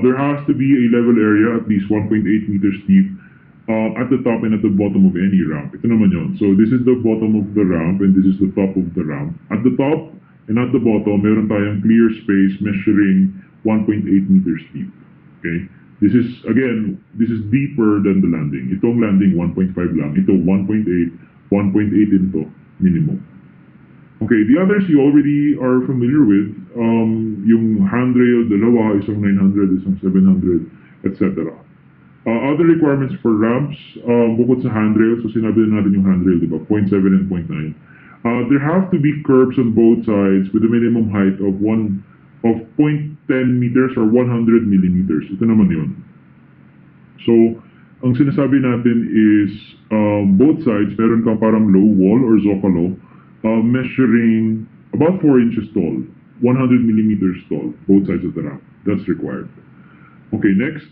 S1: There has to be a level area at least 1.8 meters deep at the top and at the bottom of any ramp. Ito naman yun. So this is the bottom of the ramp and this is the top of the ramp. At the top and at the bottom, meron tayong clear space measuring 1.8 meters deep. Okay? This is, again, this is deeper than the landing. Itong landing 1.5 lang. Ito 1.8, 1.8 ito minimum. Okay, the others you already are familiar with. Yung handrail, dalawa, isang 900, isang 700, etc. Other requirements for ramps, bukod sa handrail, so sinabi na natin yung handrail, di ba? 0.7 and 0.9. There have to be curbs on both sides with a minimum height of 0.10 meters or 100 millimeters. Ito naman yun. So, ang sinasabi natin is both sides, meron kang parang low wall or zocalo, measuring about 4 inches tall, 100 millimeters tall, both sides of the ramp. That's required. Okay, next.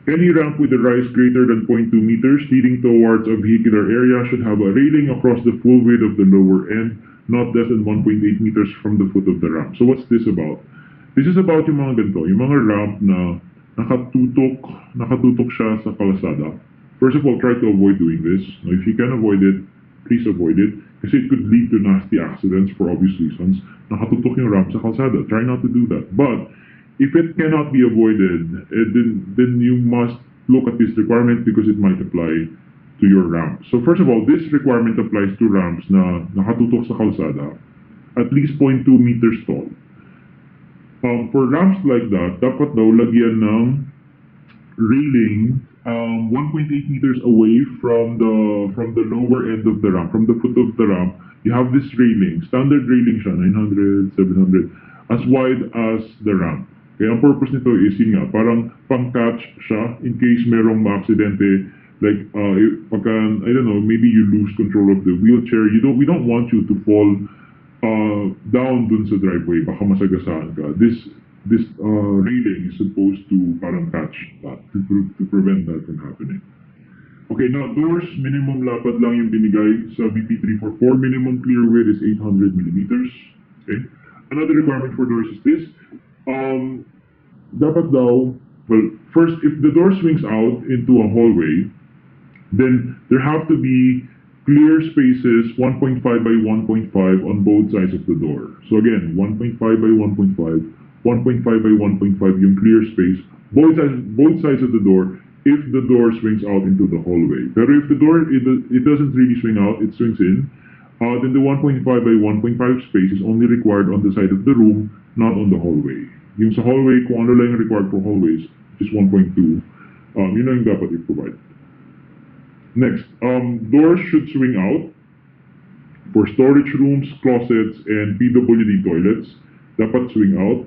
S1: Any ramp with a rise greater than 0.2 meters leading towards a vehicular area should have a railing across the full width of the lower end, not less than 1.8 meters from the foot of the ramp. So what's this about? This is about yung mga ganito, yung mga ramp na nakatutok siya sa kalsada. First of all, try to avoid doing this. Now, if you can avoid it, please avoid it. Kasi it could lead to nasty accidents for obvious reasons. Nakatutok yung ramp sa kalsada. Try not to do that. But, if it cannot be avoided, then you must look at this requirement because it might apply to your ramp. So first of all, this requirement applies to ramps na nakatutok sa kalsada, at least 0.2 meters tall. For ramps like that, dapat daw lagyan ng railing 1.8 meters away from the lower end of the ramp, from the foot of the ramp. You have this railing, standard railing siya, 900, 700, as wide as the ramp. Kaya ang purpose nito is yun nga, parang pang-catch siya in case merong ma-aksidente, like pagka, I don't know, maybe you lose control of the wheelchair. We don't want you to fall down dun sa driveway, baka masagasaan ka. This railing is supposed to parang catch that, to prevent that from happening. Okay, now doors, minimum lapad lang yung binigay sa BP344. Minimum clear width is 800 millimeters. Okay. Another requirement for doors is this. Dapat daw, well, first, if the door swings out into a hallway, then there have to be clear spaces 1.5 by 1.5 on both sides of the door. So again, 1.5 by 1.5, 1.5 by 1.5 yung clear space, both sides of the door, if the door swings out into the hallway. Pero if the door, it doesn't really swing out, it swings in, then the 1.5 by 1.5 space is only required on the side of the room, not on the hallway. Yung sa hallway, kung ano lang yung required for hallways, is 1.2, yun lang yung dapat i-provide. Next, doors should swing out for storage rooms, closets, and PWD toilets. Dapat swing out.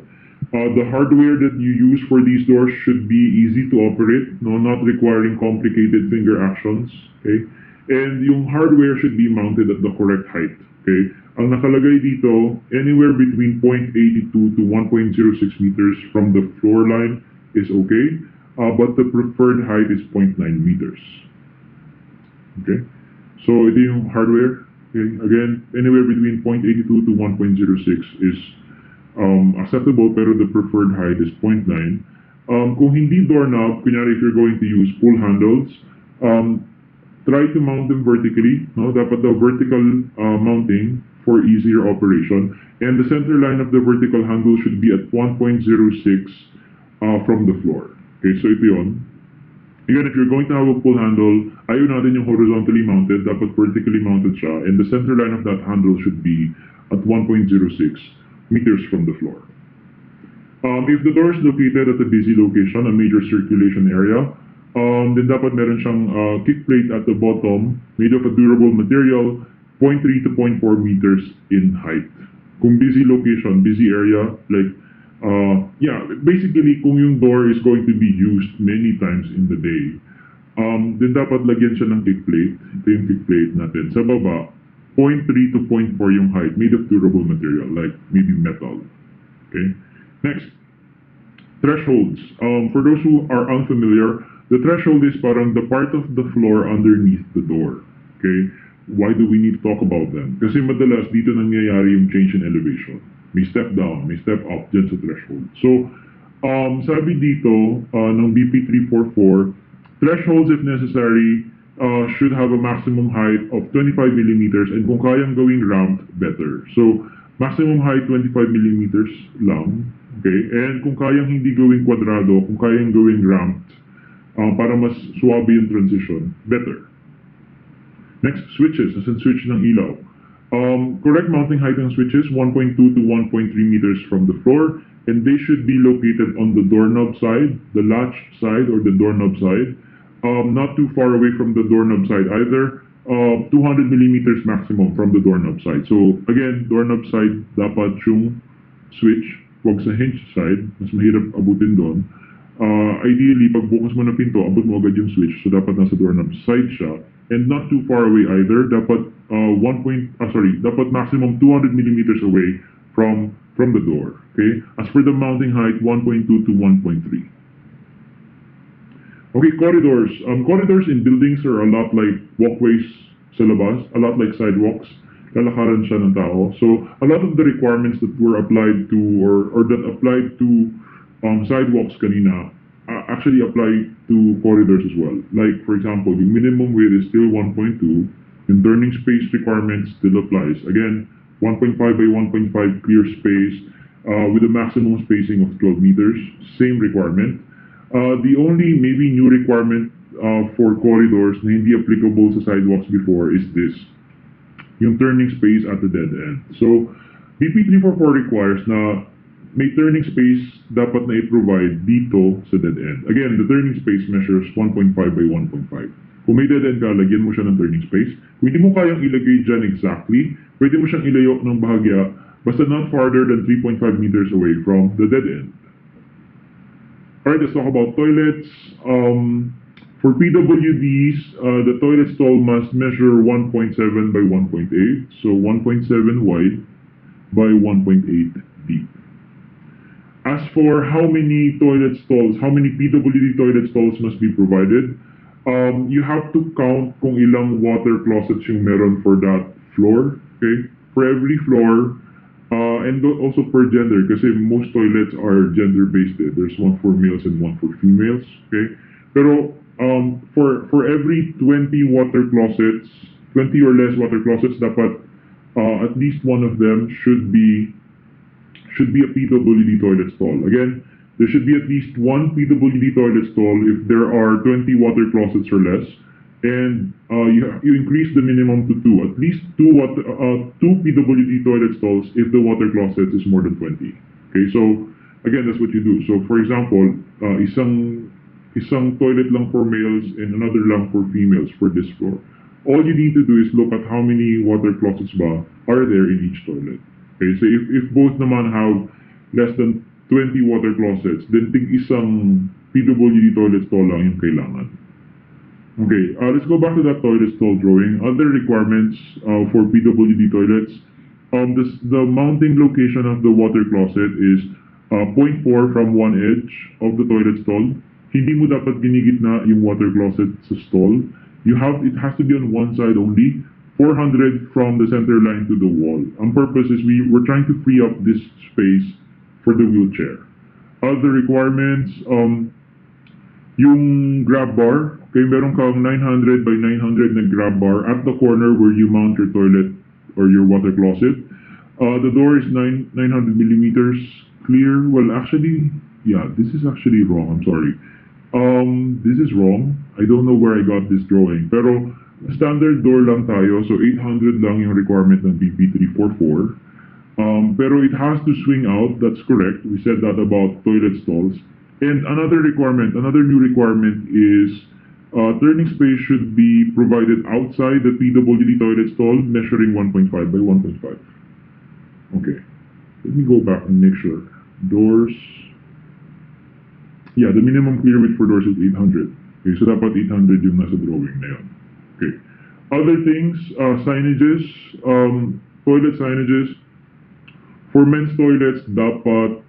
S1: The hardware that you use for these doors should be easy to operate, no, not requiring complicated finger actions. Okay, and yung hardware should be mounted at the correct height. Okay, ang nakalagay dito, anywhere between 0.82 to 1.06 meters from the floor line is okay, but the preferred height is 0.9 meters. Okay, so ito yung hardware. Okay, again, anywhere between 0.82 to 1.06 is acceptable, pero the preferred height is 0.9. Kung hindi doorknob, kunyari if you're going to use pull handles, try to mount them vertically. No, dapat daw vertical mounting for easier operation. And the center line of the vertical handle should be at 1.06 from the floor. Okay, so ito yun. Again, if you're going to have a pull handle, ayaw natin yung horizontally mounted, dapat vertically mounted siya, and the center line of that handle should be at 1.06 meters from the floor. If the door is located at a busy location, a major circulation area, then dapat meron siyang kick plate at the bottom, made of a durable material, 0.3 to 0.4 meters in height. Kung busy location, busy area, like basically kung yung door is going to be used many times in the day, then dapat lagyan siya ng kick plate. Ito yung kick plate natin. Sa baba, 0.3 to 0.4 yung height, made of durable material, like maybe metal. Okay? Next, thresholds. For those who are unfamiliar, the threshold is parang the part of the floor underneath the door. Okay? Why do we need to talk about them? Kasi madalas dito nangyayari yung change in elevation. May step down, may step up dyan sa threshold. So, sabi dito ng BP344, thresholds if necessary should have a maximum height of 25 millimeters, and kung kayang gawing ramped, better. So, maximum height 25 millimeters lang. Okay? And kung kayang hindi gawing kwadrado, kung kayang gawing ramped, para mas suwabe yung transition, better. Next, switches. As in switch ng ilaw. Correct mounting height ng switches, 1.2 to 1.3 meters from the floor, and they should be located on the doorknob side, the latch side, or the doorknob side. Not too far away from the doorknob side either. 200 millimeters maximum from the doorknob side. So again, doorknob side dapat yung switch, wag sa hinge side, mas mahirap abutin doon. Ideally, pag bukas mo ng pinto, abot mo agad yung switch, so dapat nasa doorknob side siya. And not too far away either. Dapat dapat maximum 200 millimeters away from the door. Okay. As for the mounting height, 1.2 to 1.3. Okay, corridors. Corridors in buildings are a lot like walkways sa labas, a lot like sidewalks. lalakaran siya ng tao. So, a lot of the requirements that were applied to or that applied to sidewalks kanina actually apply to corridors as well. Like, for example, the minimum width is still 1.2, and turning space requirement still applies. Again, 1.5 by 1.5 clear space with a maximum spacing of 12 meters, same requirement. The only maybe new requirement for corridors na hindi applicable sa sidewalks before is this, yung turning space at the dead end. So, BP 344 requires na may turning space dapat na i-provide dito sa dead end. Again, the turning space measures 1.5 by 1.5. Kung may dead end ka, lagyan mo siya ng turning space. Kung hindi mo kayang ilagay dyan exactly, pwede mo siyang ilayo ng bahagya basta not farther than 3.5 meters away from the dead end. Alright, let's talk about toilets. For PWDs, the toilet stall must measure 1.7 by 1.8, so 1.7 wide by 1.8 deep. As for how many toilet stalls, how many PWD toilet stalls must be provided, you have to count kung ilang water closets yung meron for that floor. Okay, for every floor, and also per gender, kasi most toilets are gender-based. There's one for males and one for females. Okay, pero for every 20 water closets, 20 or less water closets, dapat at least one of them should be a PWD toilet stall. Again, there should be at least one PWD toilet stall if there are 20 water closets or less, and you increase the minimum to two. At least two PWD toilet stalls if the water closet is more than 20. Okay, so again, that's what you do. So for example, isang toilet lang for males and another lang for females for this floor. All you need to do is look at how many water closets ba are there in each toilet. Okay, so if both naman have less than 20 water closets, then tig isang PWD toilet stall lang yung kailangan. Okay, let's go back to that toilet stall drawing. Other requirements for PWD toilets. The mounting location of the water closet is 0.4 from one edge of the toilet stall. Hindi mo dapat ginigitna yung water closet sa stall. It has to be on one side only. 400 from the center line to the wall. Ang purpose is we're trying to free up this space for the wheelchair. Other requirements, yung grab bar. Okay, meron kang 900 by 900 na grab bar at the corner where you mount your toilet or your water closet. The door is 900 millimeters clear. Well, actually, yeah, this is actually wrong. I'm sorry. This is wrong. I don't know where I got this drawing. Pero standard door lang tayo, so 800 lang yung requirement ng BP 344. Pero it has to swing out, that's correct. We said that about toilet stalls. And another new requirement is turning space should be provided outside the PWD toilet stall, measuring 1.5 by 1.5. Okay, let me go back and make sure. Doors, yeah, the minimum clear width for doors is 800. Okay, so dapat 800 yung nasa drawing na yun. Okay. Other things, signages, toilet signages. For men's toilets, dapat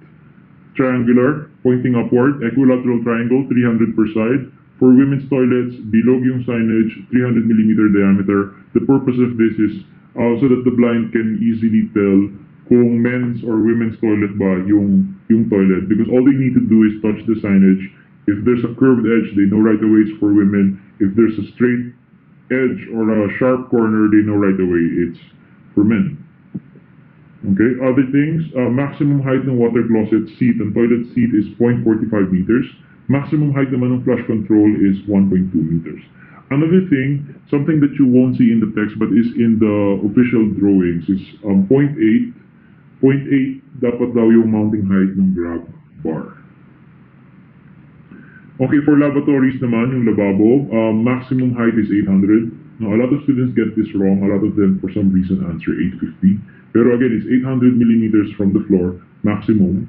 S1: triangular, pointing upward, equilateral triangle, 300 per side. For women's toilets, bilog yung signage, 300 millimeter diameter. The purpose of this is so that the blind can easily tell kung men's or women's toilet ba yung toilet. Because all they need to do is touch the signage. If there's a curved edge, they know right away it's for women. If there's a straight edge or a sharp corner, they know right away it's for men. Okay, other things, maximum height ng water closet seat and toilet seat is 0.45 meters. Maximum height naman ng flush control is 1.2 meters. Another thing, something that you won't see in the text but is in the official drawings is 0.8. 0.8 dapat daw yung mounting height ng grab bar. Okay, for lavatories naman, yung lababo, maximum height is 800. Now, a lot of students get this wrong. A lot of them, for some reason, answer 850. Pero again, it's 800 millimeters from the floor, maximum.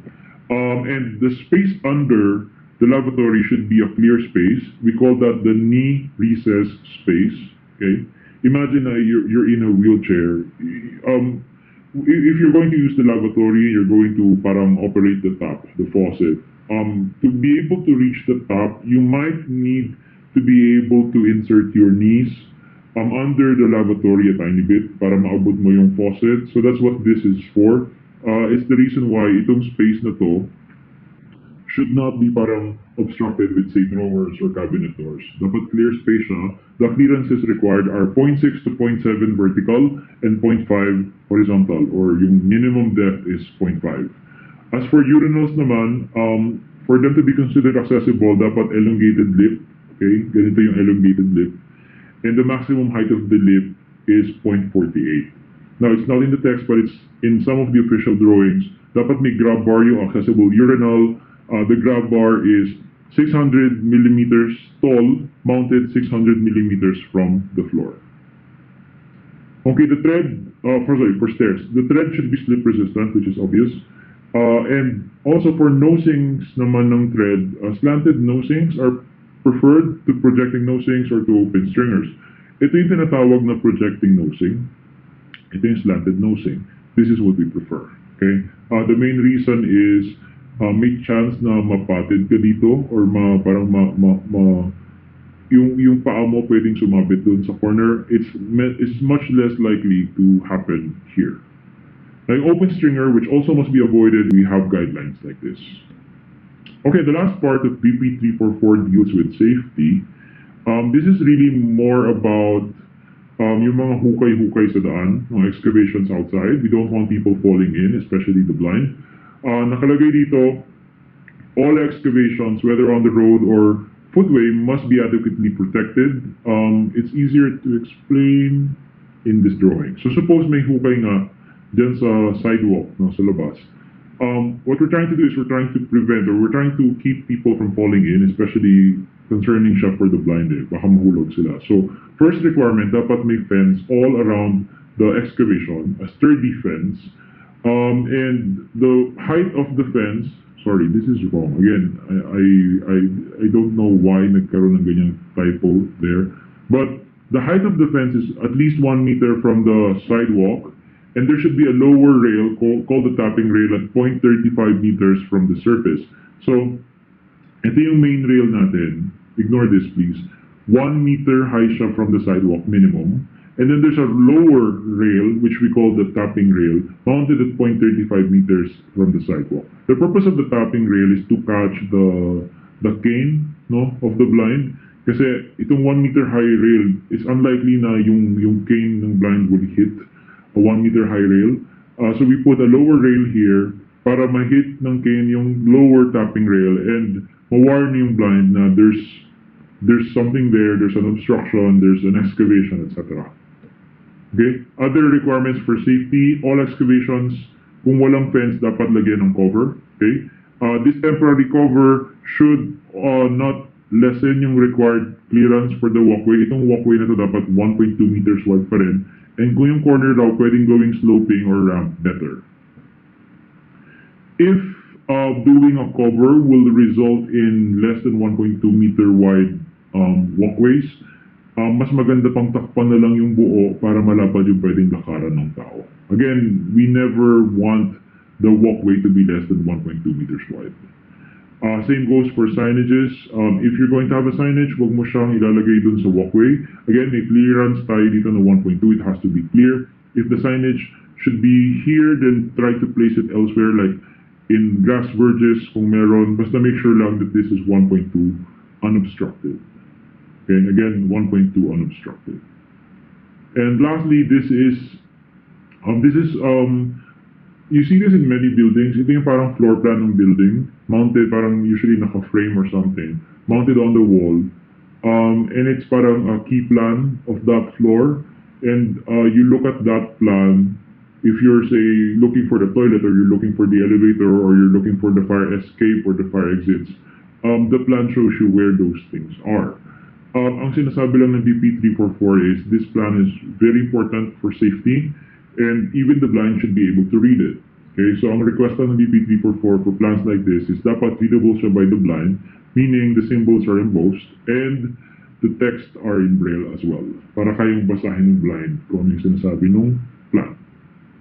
S1: And the space under the lavatory should be a clear space. We call that the knee recess space. Okay? Imagine you're in a wheelchair. If you're going to use the lavatory, you're going to parang operate the tap, the faucet. To be able to reach the top, you might need to be able to insert your knees under the lavatory a tiny bit para maabot mo yung faucet. So that's what this is for. It's the reason why itong space na to should not be parang obstructed with say drawers or cabinet doors. Dapat clear space siya. The clearances required are 0.6 to 0.7 vertical and 0.5 horizontal, or yung minimum depth is 0.5. As for urinals naman, for them to be considered accessible, dapat elongated lip. Okay, ganito yung elongated lip. And the maximum height of the lip is 0.48. Now, it's not in the text, but it's in some of the official drawings. Dapat may grab bar yung accessible urinal. The grab bar is 600 millimeters tall, mounted 600 millimeters from the floor. Okay, the tread, for stairs, the tread should be slip resistant, which is obvious. And also for nosings naman ng tread, slanted nosings are preferred to projecting nosings or to open stringers. Ito yung tinatawag na projecting nosing. Ito yung slanted nosing. This is what we prefer. Okay? The main reason is may chance na mapatid ka dito or yung paa mo pwedeng sumabit dun sa corner. It's much less likely to happen here. Like open stringer, which also must be avoided, we have guidelines like this. Okay, the last part of BP 344 deals with safety. This is really more about yung mga hukay-hukay sa daan, mga excavations outside. We don't want people falling in, especially the blind. Nakalagay dito, all excavations, whether on the road or footway, must be adequately protected. It's easier to explain in this drawing. So suppose may hukay nga dyan sa sidewalk, no, sa labas. What we're trying to do is we're trying to prevent, or we're trying to keep people from falling in, especially concerning siya for the blind. Baka mahulog sila. So first requirement, dapat may fence all around the excavation, a sturdy fence. And the height of the fence, sorry, this is wrong. Again, I don't know why nagkaroon ng ganyang typo there. But the height of the fence is at least 1 meter from the sidewalk, and there should be a lower rail called the tapping rail at 0.35 meters from the surface. So, ito yung main rail natin. Ignore this, please. 1 meter high siya from the sidewalk minimum. And then there's a lower rail, which we call the tapping rail, mounted at 0.35 meters from the sidewalk. The purpose of the tapping rail is to catch the cane, no, of the blind. Kasi itong 1 meter high rail, it's unlikely na yung cane ng blind will hit a 1 meter high rail. So we put a lower rail here para ma-hit ng cane yung lower tapping rail and ma-warn yung blind na there's something there, there's an obstruction, there's an excavation, etc. Okay? Other requirements for safety, all excavations, kung walang fence, dapat lagyan ng cover. Okay? This temporary cover should not lessen yung required clearance for the walkway. Itong walkway na to dapat 1.2 meters wide pa rin. And kung yung corner daw, pwedeng going sloping or ramp better. If doing a cover will result in less than 1.2 meter wide walkways, mas maganda pang takpan na lang yung buo para malapad yung pwedeng lakaran ng tao. Again, we never want the walkway to be less than 1.2 meters wide. Same goes for signages. If you're going to have a signage, wag mo siyang ilalagay dun sa walkway. Again, may clearance tayo dito na 1.2. It has to be clear. If the signage should be here, then try to place it elsewhere, like in grass verges kung meron. Basta make sure lang that this is 1.2 unobstructed. Okay, again, 1.2 unobstructed. And lastly, this is you see this in many buildings. Ito yung parang floor plan ng building, mounted parang usually naka-frame or something, mounted on the wall. And it's parang a key plan of that floor. And you look at that plan, if you're, say, looking for the toilet, or you're looking for the elevator, or you're looking for the fire escape or the fire exits, the plan shows you where those things are. Ang sinasabi lang ng BP 344 is this plan is very important for safety, and even the blind should be able to read it. Okay, so ang request ng BP 344 for plans like this is dapat readable siya by the blind, meaning the symbols are embossed and the text are in braille as well, para kayong basahin ng blind kung ano yung sinasabi ng plan.